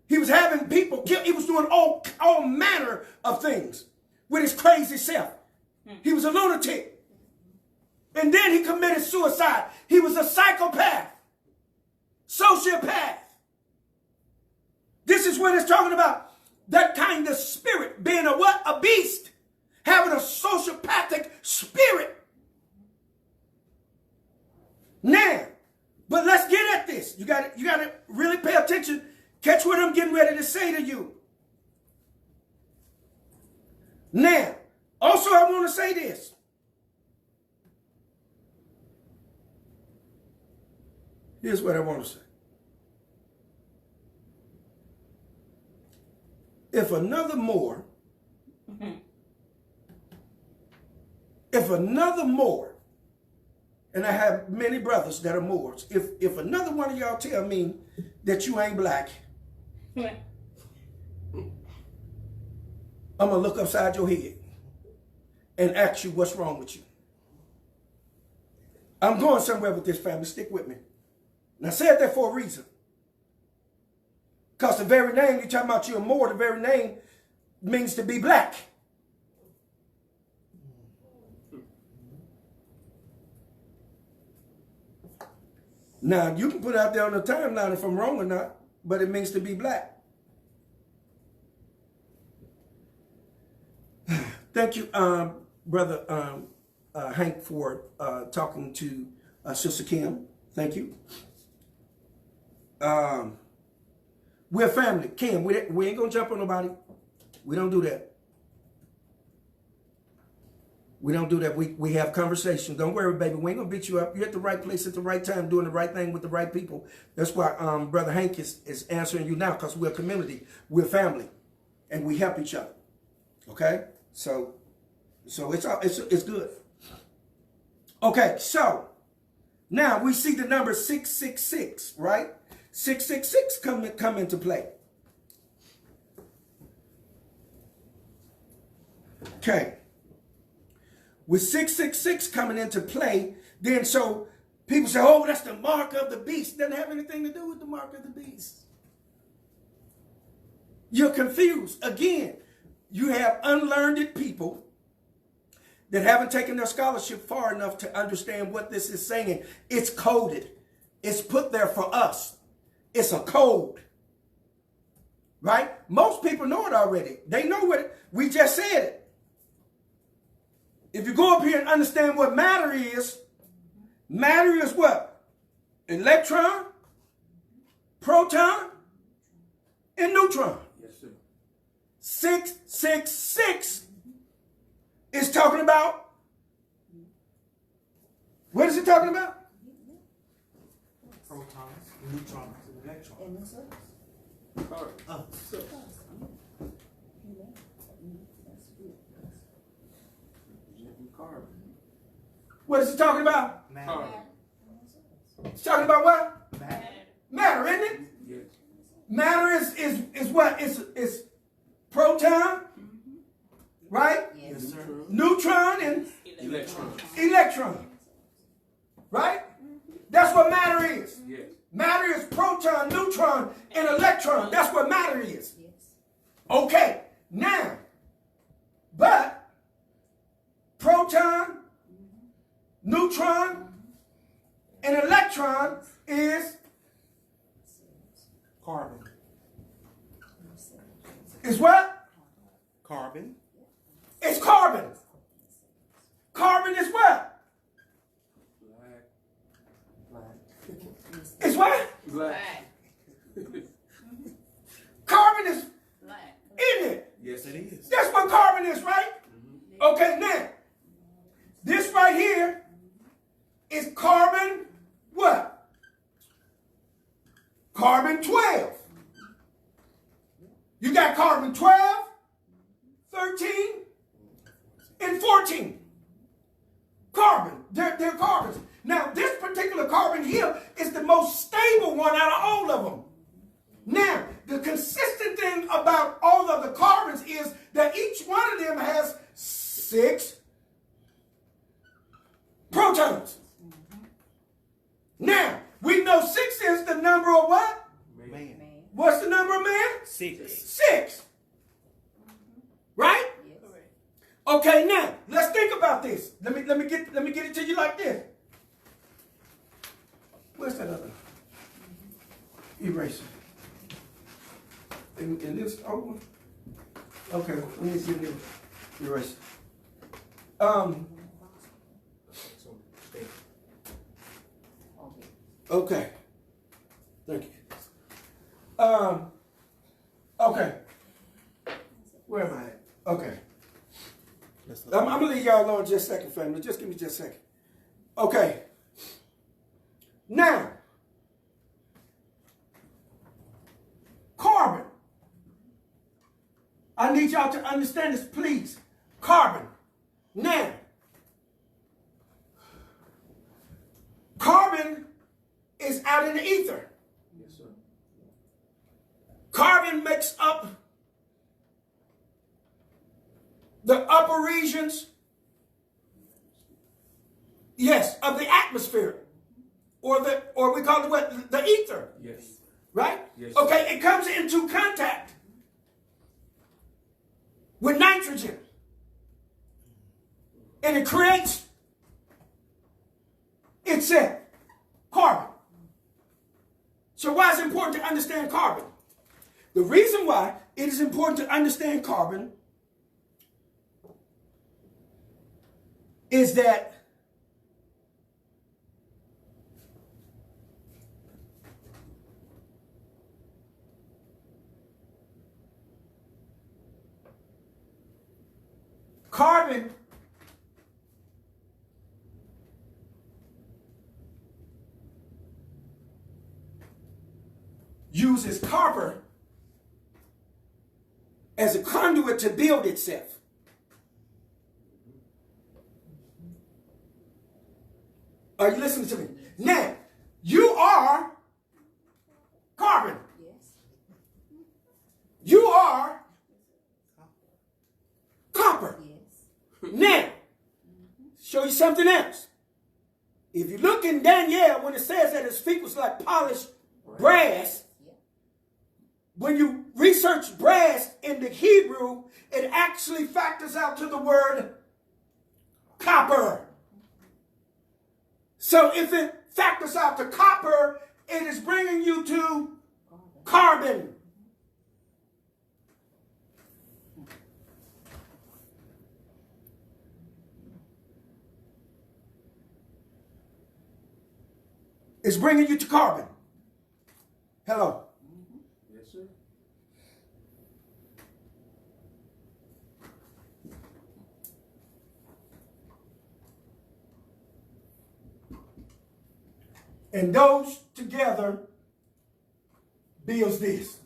He was having people killed. He was doing all manner of things with his crazy self. He was a lunatic. And then he committed suicide. He was a psychopath, sociopath. This is what it's talking about. That kind of spirit, being a what? A beast. Having a sociopathic spirit. Now, but let's get at this. You got to really pay attention. Catch what I'm getting ready to say to you. Now, also I want to say this. Here's what I want to say. If another Moor, and I have many brothers that are Moors, if another one of y'all tell me that you ain't black, I'm going to look upside your head and ask you what's wrong with you. I'm going somewhere with this, family. Stick with me. And I said that for a reason. Because the very name, you're talking about you're Moor, the very name means to be black. Now, you can put out there on the timeline if I'm wrong or not, but it means to be black. Thank you, Brother Hank, for talking to Sister Kim. Thank you. We're family. Kim, we ain't going to jump on nobody. We don't do that. We don't do that. We have conversations. Don't worry, baby. We ain't going to beat you up. You're at the right place at the right time, doing the right thing with the right people. That's why Brother Hank is answering you now, because we're a community. We're family. And we help each other. Okay? So it's good. Okay, so now we see the number 666, right? 666 come into play. Okay. With 666 coming into play, then so people say, oh, that's the mark of the beast. Doesn't have anything to do with the mark of the beast. You're confused. Again, you have unlearned people that haven't taken their scholarship far enough to understand what this is saying. It's coded. It's put there for us. It's a code. Right? Most people know it already. They know what we just said it. If you go up here and understand what matter is what? Electron, proton, and neutron. Yes, sir. 666 is talking about, what is it talking about? Protons, neutrons, and electrons. Carbon. What is it talking about? Matter. It's talking about what? Matter. Matter, isn't it? Yes. Matter is what? It's proton, right? Yes, sir. Neutron and Electron. Right? That's what matter is. Yes. Matter is proton, neutron, and electron. That's what matter is. Okay, now, but proton, neutron, and electron is Carbon. what? Carbon. It's carbon. Carbon is what? Black. It's what? Black. Carbon is, Black. isn't it? Yes, it is. That's what carbon is, right? Okay, now, this right here is carbon what? Carbon 12. You got carbon 12, 13, and 14. Carbon. They're carbons. Now, this particular carbon here is the most stable one out of all of them. Now, the consistent thing about all of the carbons is that each one of them has 6 protons. Now, we know 6 is the number of what? Man. What's the number of man? 6. 6. Right? Okay, now, let's think about this. Let me get it to you like this. Where's that other eraser? In this old one? Okay, let me see the eraser. Okay. Thank you. Okay. Where am I at? Okay. I'm going to leave y'all alone just a second, family. Just give me just a second. Okay. Now, carbon. I need y'all to understand this, please. Carbon. Now, carbon is out in the ether. Yes, sir. Carbon makes up the upper regions, yes, of the atmosphere, or we call it what? The ether. Yes. Right? Yes. Okay, it comes into contact with nitrogen. And it creates itself, carbon. So why is it important to understand carbon? The reason why it is important to understand carbon is that carbon uses copper as a conduit to build itself. Are you listening to me? Now, you are carbon. Yes. You are copper. Yes. Now, show you something else. If you look in Daniel, when it says that his feet was like polished brass, Yeah. when you research brass in the Hebrew, it actually factors out to the word copper. So if it factors out to copper, it is bringing you to carbon. It's bringing you to carbon. Hello. Yes, sir. And those together builds this.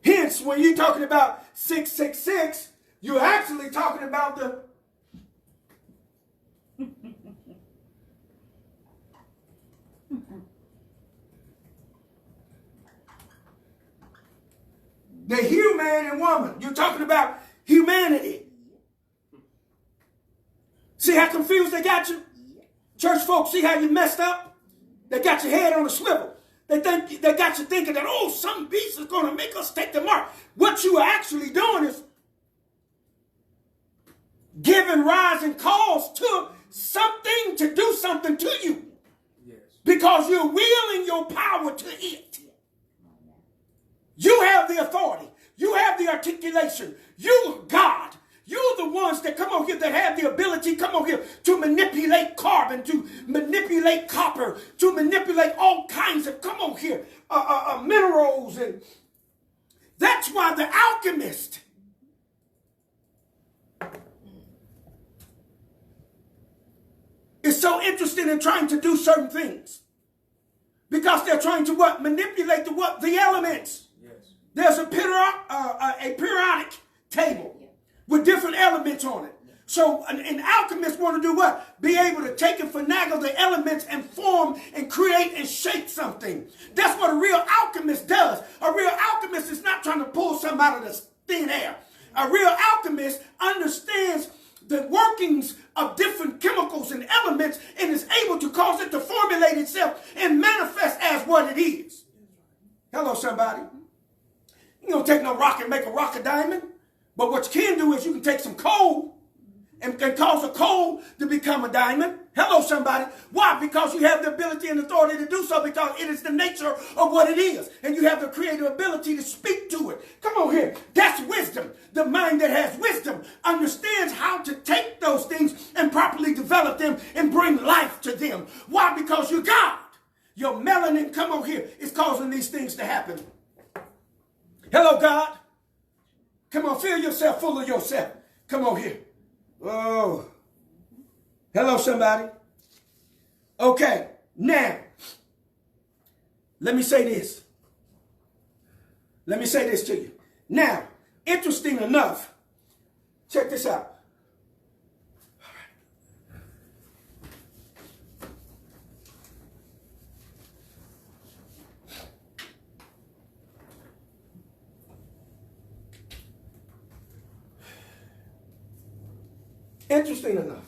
Hence, when you're talking about 666, you're actually talking about the Hue-Man and woman. You're talking about humanity. See how confused they got you? Church folks, see how you messed up? They got your head on a swivel. They got you thinking that, oh, some beast is going to make us take the mark. What you are actually doing is giving rise and cause to something to do something to you. Yes. Because you're wielding your power to it. You have the authority. You have the articulation. You, God, you're the ones that come on here that have the ability, come on here, to manipulate carbon, to manipulate copper, to manipulate all kinds of, come on here, minerals. And that's why the alchemist is so interested in trying to do certain things. Because they're trying to what? Manipulate the what? The elements. Yes. There's a periodic table with different elements on it. So an alchemist want to do what? Be able to take and finagle the elements and form and create and shape something. That's what a real alchemist does. A real alchemist is not trying to pull something out of the thin air. A real alchemist understands the workings of different chemicals and elements and is able to cause it to formulate itself and manifest as what it is. Hello, somebody. You don't take no rock and make a rock a diamond. But what you can do is you can take some coal and can cause a coal to become a diamond. Hello, somebody. Why? Because you have the ability and authority to do so, because it is the nature of what it is. And you have the creative ability to speak to it. Come on here. That's wisdom. The mind that has wisdom understands how to take those things and properly develop them and bring life to them. Why? Because you're God. Your melanin, come on here, is causing these things to happen. Hello, God. Come on, feel yourself full of yourself. Come on here. Oh. Hello, somebody. Okay, now, let me say this. Let me say this to you. Now, interesting enough, check this out. Interesting enough.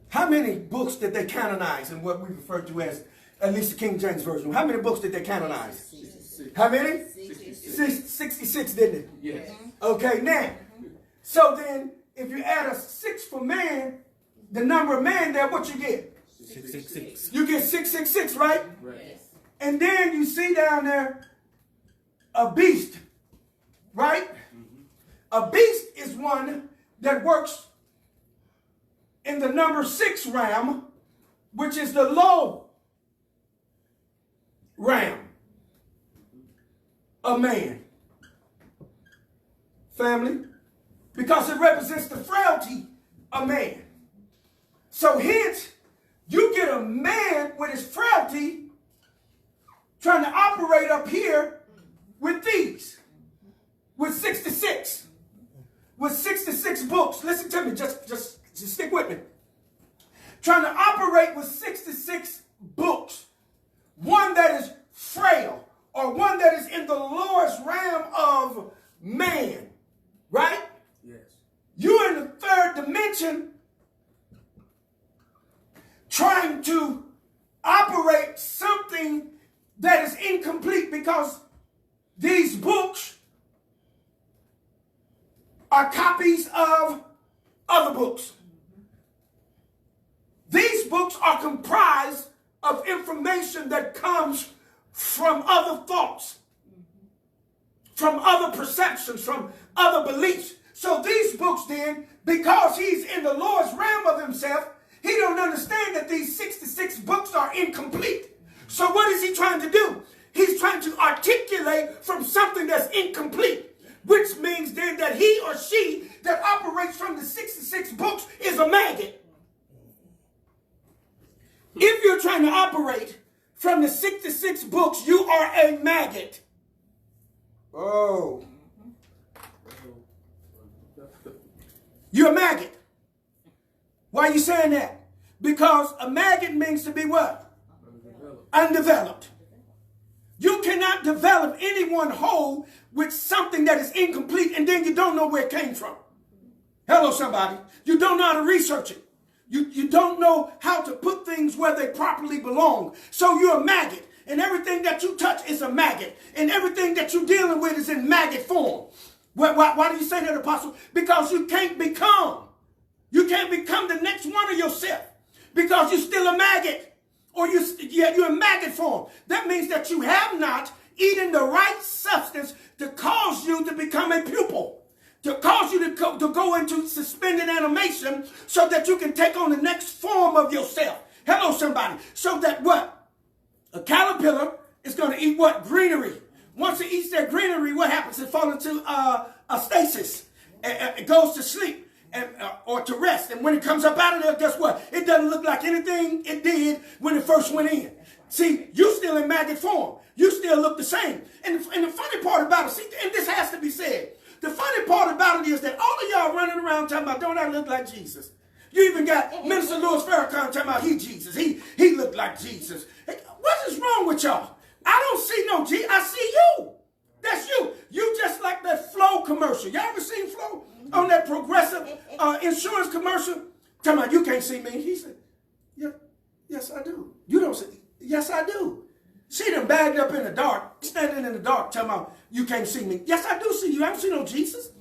How many books did they canonize in what we refer to as, at least the King James Version? How many books did they canonize? 66. How many? 66. 66, didn't it? Yes. Okay, now, so then if you add a 6 for man, the number of man there, what you get? 666. You get 666, right? Right. And then you see down there a beast, right? A beast is one that works in the number 6 realm, which is the low realm of man. Family, because it represents the frailty of man. So hence, you get a man with his frailty trying to operate up here with these, with 66, with 66 books. Listen to me, just stick with me. Trying to operate with 66 books. One that is frail, or one that is in the lowest realm of man, right? Yes. You're in the third dimension trying to operate something that is incomplete, because these books are copies of other books. These books are comprised of information that comes from other thoughts, from other perceptions, from other beliefs. So these books then, because he's in the lowest realm of himself, he don't understand that these 66 books are incomplete. So what is he trying to do? He's trying to articulate from something that's incomplete, which means then that he or she that operates from the 66 books is a maggot. If you're trying to operate from the 66 books, you are a maggot. Oh. You're a maggot. Why are you saying that? Because a maggot means to be what? Undeveloped. You cannot develop anyone whole with something that is incomplete and then you don't know where it came from. Hello, somebody. You don't know how to research it. You don't know how to put things where they properly belong. So you're a maggot. And everything that you touch is a maggot. And everything that you're dealing with is in maggot form. Why do you say that, Apostle? Because you can't become. You can't become the next one of yourself. Because you're still a maggot. Or you're in maggot form. That means that you have not eaten the right substance to cause you to become a pupil. To cause you to go into suspended animation so that you can take on the next form of yourself. Hello, somebody. So that what? A caterpillar is going to eat what? Greenery. Once it eats that greenery, what happens? It falls into a stasis. It goes to sleep. Or to rest. And when it comes up out of there, guess what? It doesn't look like anything it did when it first went in. See, you still in maggot form. You still look the same. And the funny part about it, see, and this has to be said, the funny part about it is that all of y'all running around talking about, don't I look like Jesus? You even got Minister Louis Farrakhan talking about he Jesus. He looked like Jesus. Hey, what is wrong with y'all? I don't see no Jesus. I see you. That's you. You just like that Flow commercial. Y'all ever seen Flow? On that Progressive insurance commercial? Talking about, you can't see me. He said, yeah, Yes, I do. You don't see. Yes, I do. See them bagged up in the dark, standing in the dark, telling me, you can't see me. Yes, I do see you. I don't see no Jesus.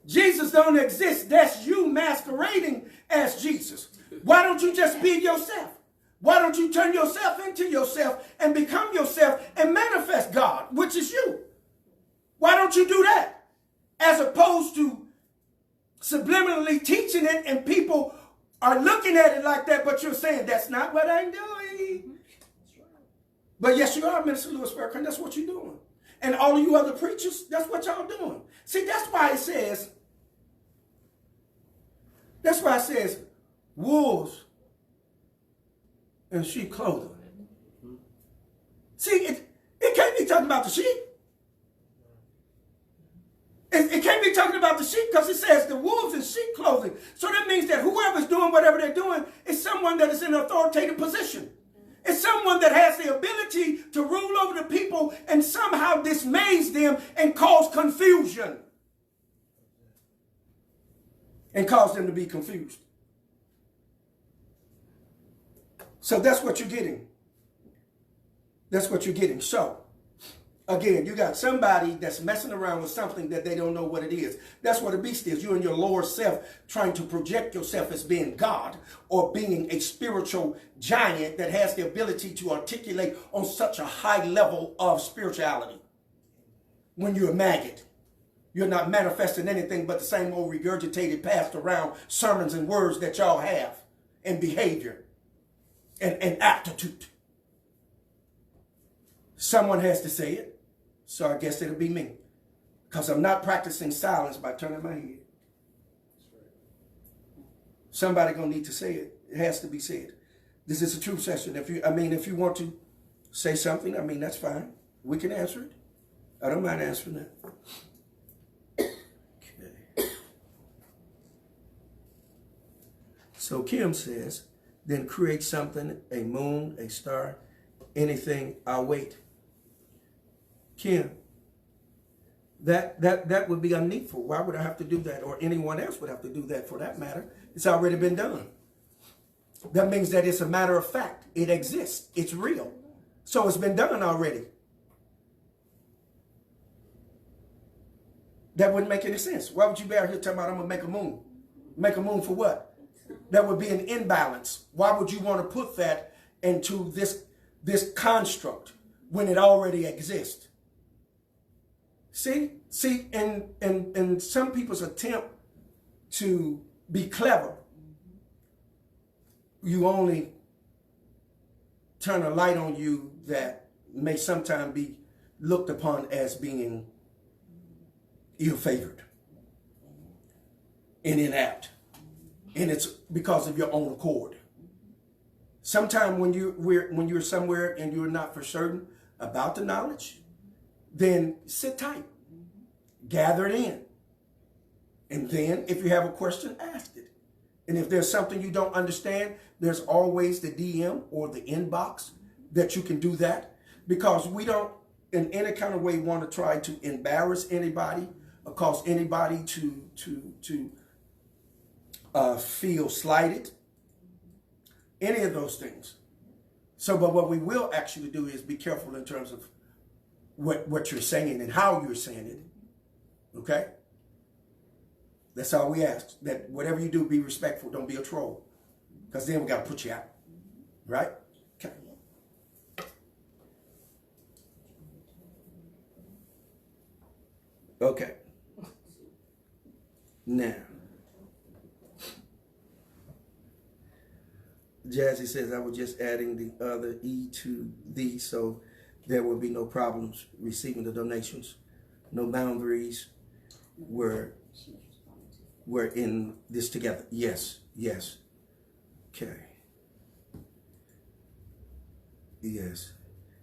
Jesus don't exist. That's you masquerading as Jesus. Why don't you just be yourself? Why don't you turn yourself into yourself and become yourself and manifest God, which is you? Why don't you do that? As opposed to subliminally teaching it and people are looking at it like that, but you're saying, that's not what I'm doing. But yes, you are, Minister Louis Farrakhan. That's what you're doing. And all of you other preachers, that's what y'all doing. See, that's why it says, wolves in sheep clothing. See, it can't be talking about the sheep. It can't be talking about the sheep because it says the wolves in sheep clothing. So that means that whoever's doing whatever they're doing is someone that is in an authoritative position. It's someone that has the ability to rule over the people and somehow dismays them and cause confusion. And cause them to be confused. So that's what you're getting. That's what you're getting. So, again, you got somebody that's messing around with something that they don't know what it is. That's what a beast is. You and your lower self trying to project yourself as being God or being a spiritual giant that has the ability to articulate on such a high level of spirituality. When you're a maggot, you're not manifesting anything but the same old regurgitated, passed around sermons and words that y'all have and behavior and aptitude. Someone has to say it. So I guess it'll be me. Because I'm not practicing silence by turning my head. Somebody gonna need to say it. It has to be said. This is a truth session. If you want to say something, that's fine. We can answer it. I don't mind answering that. Okay. So Kim says, then create something, a moon, a star, anything, I'll wait. Kim, that would be unneedful. Why would I have to do that? Or anyone else would have to do that for that matter. It's already been done. That means that it's a matter of fact. It exists. It's real. So it's been done already. That wouldn't make any sense. Why would you be out here talking about I'm going to make a moon? Make a moon for what? That would be an imbalance. Why would you want to put that into this construct when it already exists? See, and some people's attempt to be clever, you only turn a light on you that may sometimes be looked upon as being ill-favored and inapt. And it's because of your own accord. Sometimes when you're somewhere and you're not for certain about the knowledge, then sit tight. Gather it in. And then if you have a question, ask it. And if there's something you don't understand, there's always the DM or the inbox that you can do that. Because we don't in any kind of way want to try to embarrass anybody or cause anybody to feel slighted. Any of those things. So, but what we will actually do is be careful in terms of what you're saying and how you're saying it. Okay? That's all we ask. That whatever you do, be respectful. Don't be a troll. Because then we got to put you out. Right? Okay. Okay. Now. Jazzy says, I was just adding the other E to the, so there will be no problems receiving the donations. No boundaries. We're in this together. Yes, yes. Okay. Yes.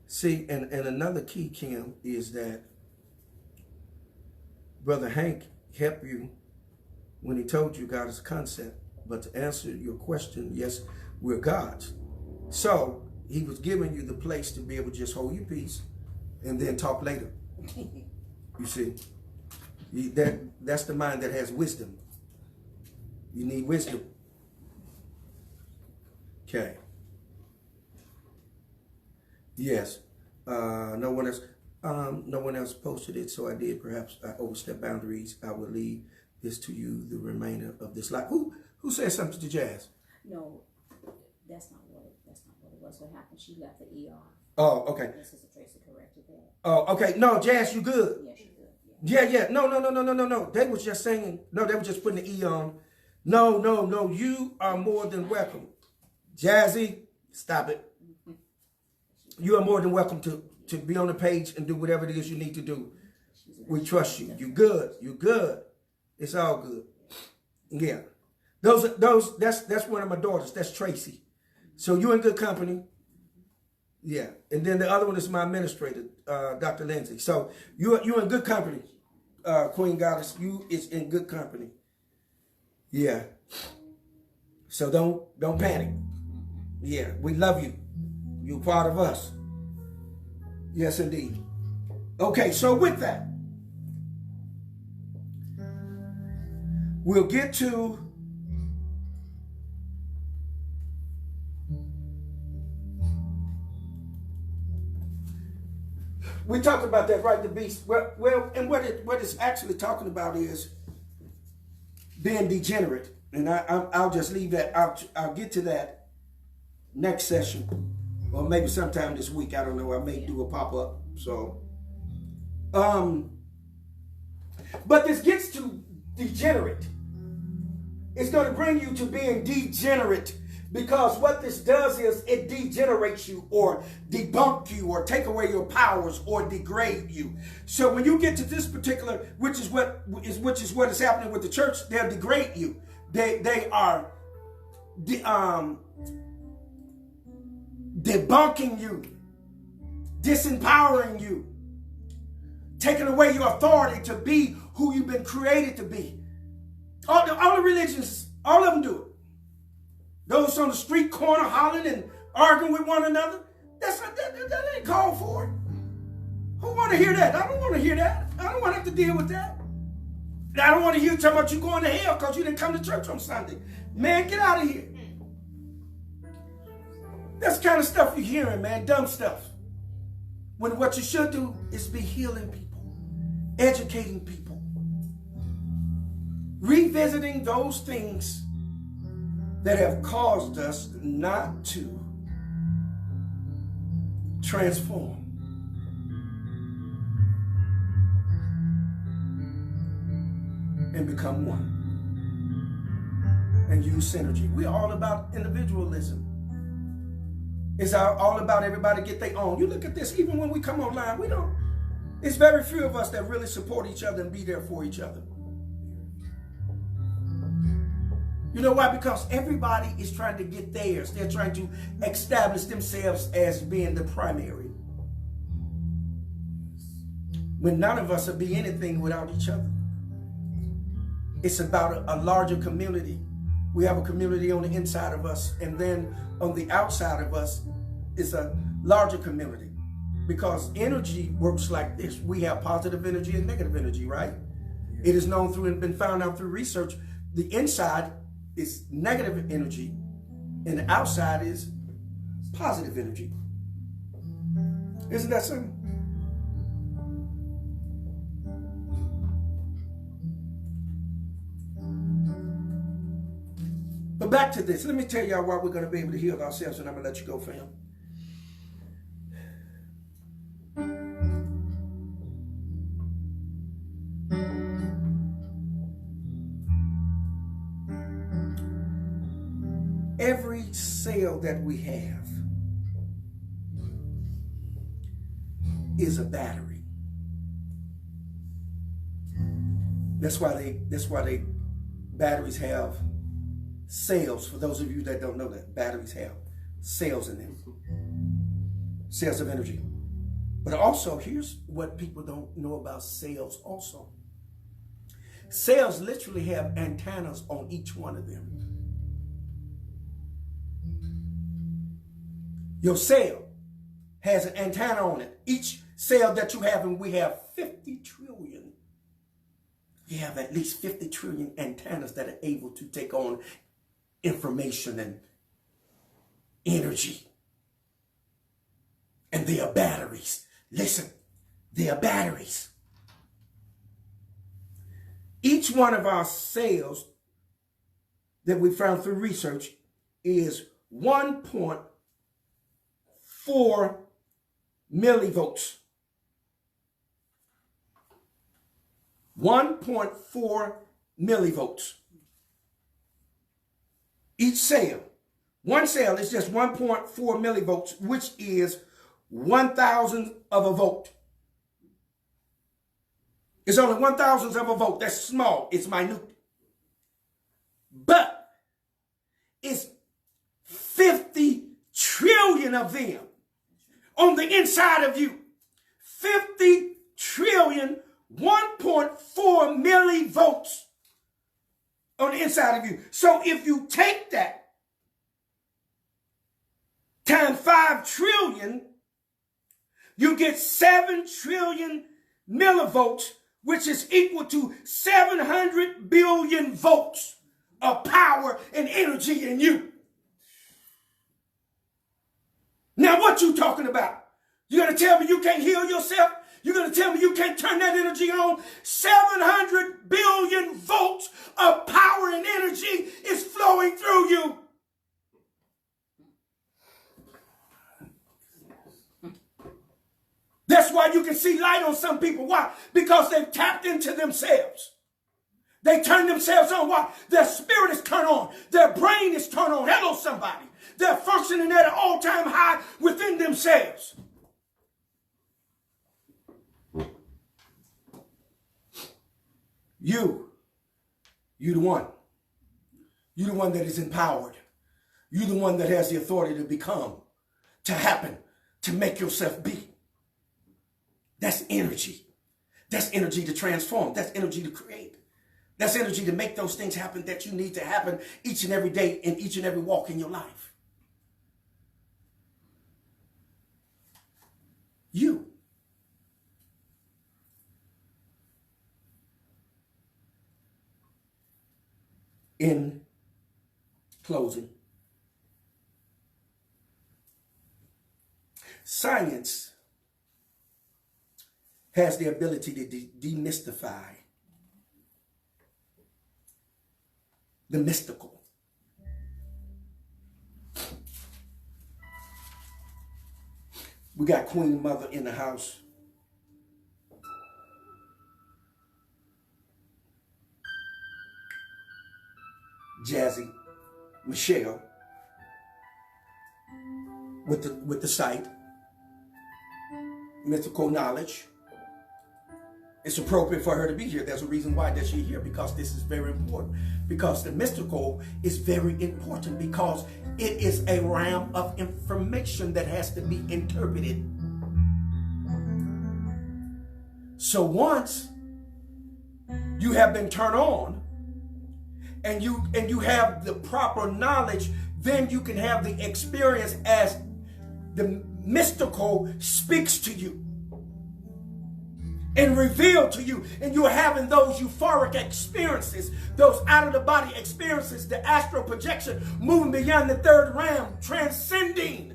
See, and another key, Kim, is that Brother Hank helped you when he told you God is a concept. But to answer your question, yes, we're God's. So he was giving you the place to be able to just hold your peace and then talk later. You see, that's the mind that has wisdom. You need wisdom. Okay. Yes. No one else posted it, so I did. Perhaps I overstepped boundaries. I will leave this to you, the remainder of this life. Who said something to Jazz? No, that's not what it was. What happened? She left the ER. Oh, okay. This is Tracy corrected that. Oh, okay. No, Jazz, you good? Yeah, she good. Yeah. Yeah. No. They was just saying. No, they were just putting the E on. No. You are more than welcome. Jazzy, stop it. You are more than welcome to be on the page and do whatever it is you need to do. We trust you. You good. You good. It's all good. Yeah. That's one of my daughters. That's Tracy. So you in good company. Yeah. And then the other one is my administrator, Dr. Lindsay. So you in good company, Queen Goddess. You is in good company. Yeah. So don't panic. Yeah, we love you. You're part of us. Yes, indeed. Okay, so with that, we'll get to we talked about that, right? The beast. Well, and what it's actually talking about is being degenerate, and I'll just leave that. I'll get to that next session, or maybe sometime this week. I don't know. I may do a pop-up. So, but this gets to degenerate. It's going to bring you to being degenerate, because what this does is it degenerates you, or debunk you, or take away your powers, or degrade you. So when you get to this particular, which is what is happening with the church, they'll degrade you. They are debunking you, disempowering you, taking away your authority to be who you've been created to be. All the religions, all of them do it. Those on the street corner hollering and arguing with one another, that ain't called for. Who want to hear that? I don't want to hear that. I don't want to have to deal with that. I don't want to hear you talking about you going to hell because you didn't come to church on Sunday. Man, get out of here. That's the kind of stuff you're hearing, man. Dumb stuff. When what you should do is be healing people, educating people, revisiting those things that have caused us not to transform. And become one. And use synergy. We're all about individualism. It's all about everybody get their own. You look at this, even when we come online, it's very few of us that really support each other and be there for each other. You know why? Because everybody is trying to get theirs. They're trying to establish themselves as being the primary. When none of us will be anything without each other. It's about a larger community. We have a community on the inside of us, and then on the outside of us is a larger community. Because energy works like this. We have positive energy and negative energy, right? It is known through and been found out through research. The inside is negative energy, and the outside is positive energy. Isn't that something? But back to this. Let me tell y'all why we're going to be able to heal ourselves, and I'm going to let you go, fam. Every cell that we have is a battery. That's why batteries have cells. For those of you that don't know that, batteries have cells in them. Cells of energy. But also, here's what people don't know about cells also. Cells literally have antennas on each one of them. Your cell has an antenna on it. Each cell that you have, and we have 50 trillion. You have at least 50 trillion antennas that are able to take on information and energy. And they are batteries. Listen, they are batteries. Each one of our cells that we found through research is 1.4 millivolts. 1.4 millivolts. Each cell. One cell is just 1.4 millivolts, which is 1,000th of a volt. It's only 1,000th of a volt. That's small. It's minute. But it's 50 trillion of them on the inside of you. 50 trillion, 1.4 millivolts on the inside of you. So if you take that times 5 trillion, you get 7 trillion millivolts, which is equal to 700 billion volts of power and energy in you. Now, what you talking about? You're going to tell me you can't heal yourself? You're going to tell me you can't turn that energy on? 700 billion volts of power and energy is flowing through you. That's why you can see light on some people. Why? Because they've tapped into themselves. They turn themselves on. Why? Their spirit is turned on. Their brain is turned on. Hello, somebody. They're functioning at an all-time high within themselves. You the one. You the one that is empowered. You the one that has the authority to become, to happen, to make yourself be. That's energy. That's energy to transform. That's energy to create. That's energy to make those things happen that you need to happen each and every day in each and every walk in your life. You. In closing, science has the ability to demystify the mystical. We got Queen Mother in the house. Jazzy, Michelle, with the sight, mythical knowledge. It's appropriate for her to be here. There's a reason why that she's here, because this is very important. Because the mystical is very important, because it is a realm of information that has to be interpreted. So once you have been turned on and you have the proper knowledge, then you can have the experience as the mystical speaks to you and reveal to you, and you're having those euphoric experiences, those out-of-the-body experiences, the astral projection, moving beyond the third realm, transcending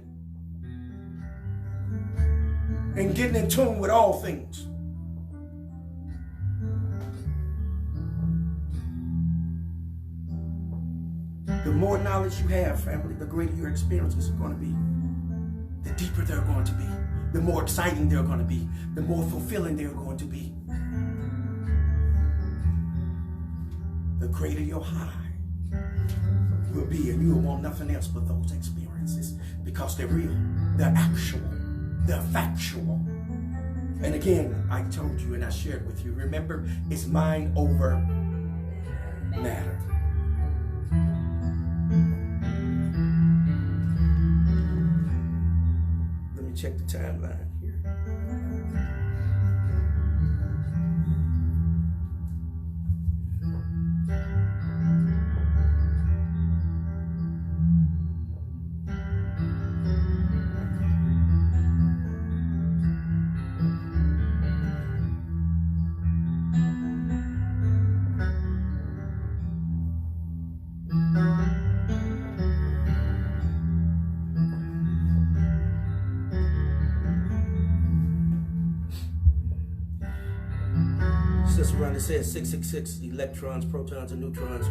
and getting in tune with all things. The more knowledge you have, family, the greater your experiences are going to be. The deeper they're going to be. The more exciting they're going to be. The more fulfilling they're going to be. The greater your high will be, and you will want nothing else but those experiences, because they're real, they're actual, they're factual. And again, I told you and I shared with you, remember, it's mind over matter. Let me check the timeline here. sister around, it says 666 electrons, protons, and neutrons,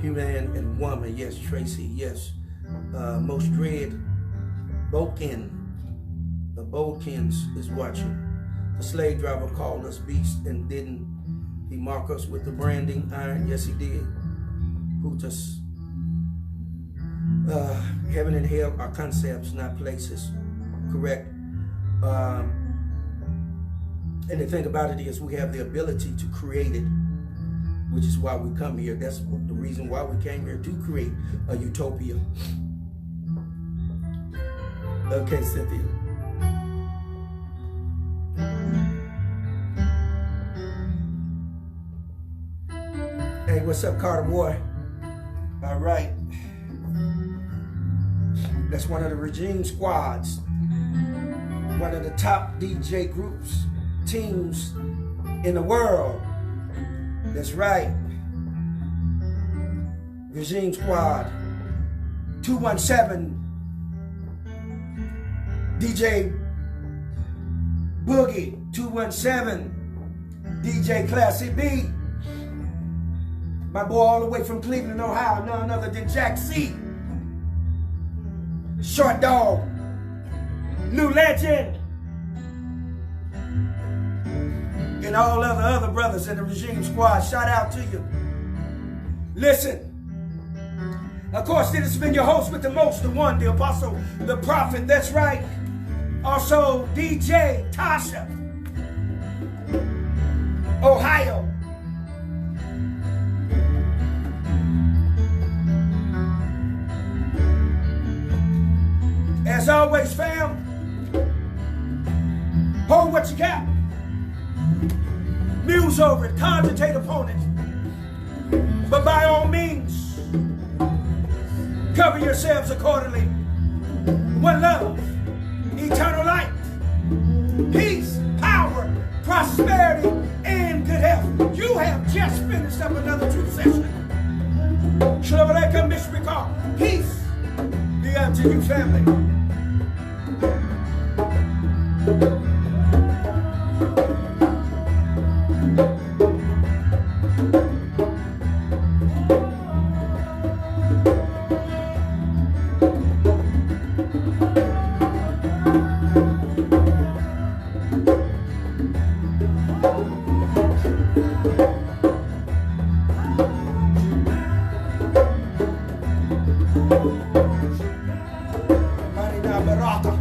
Hue-Man and woman. Yes, Tracy, yes. Most dread, Boken, the Bolkins is watching. The slave driver called us beast and didn't he mark us with the branding iron? Yes, he did. Putas. Heaven and hell are concepts, not places. Correct. And the thing about it is we have the ability to create it, which is why we come here. That's the reason why we came here, to create a utopia. Okay, Cynthia. Hey, what's up, Carter boy? All right. That's one of the regime squads. One of the top DJ groups, teams in the world. That's right. Regime Squad. 217. DJ Boogie. 217. DJ Classic B. My boy all the way from Cleveland, Ohio. None other than Jack C. Short Dog. New Legend. And all other brothers in the Regime Squad. Shout out to you. Listen. Of course, this has been your host with the most, the one, the apostle, the prophet. That's right. Also, DJ Tasha. Ohio. As always, fam, hold what you got. Muse over it, cogitate upon it. But by all means, cover yourselves accordingly. One love, eternal light, peace, power, prosperity, and good health. You have just finished up another truth session. Shalom Aleichem, Mishpikah. Peace be unto you, family. Baraka.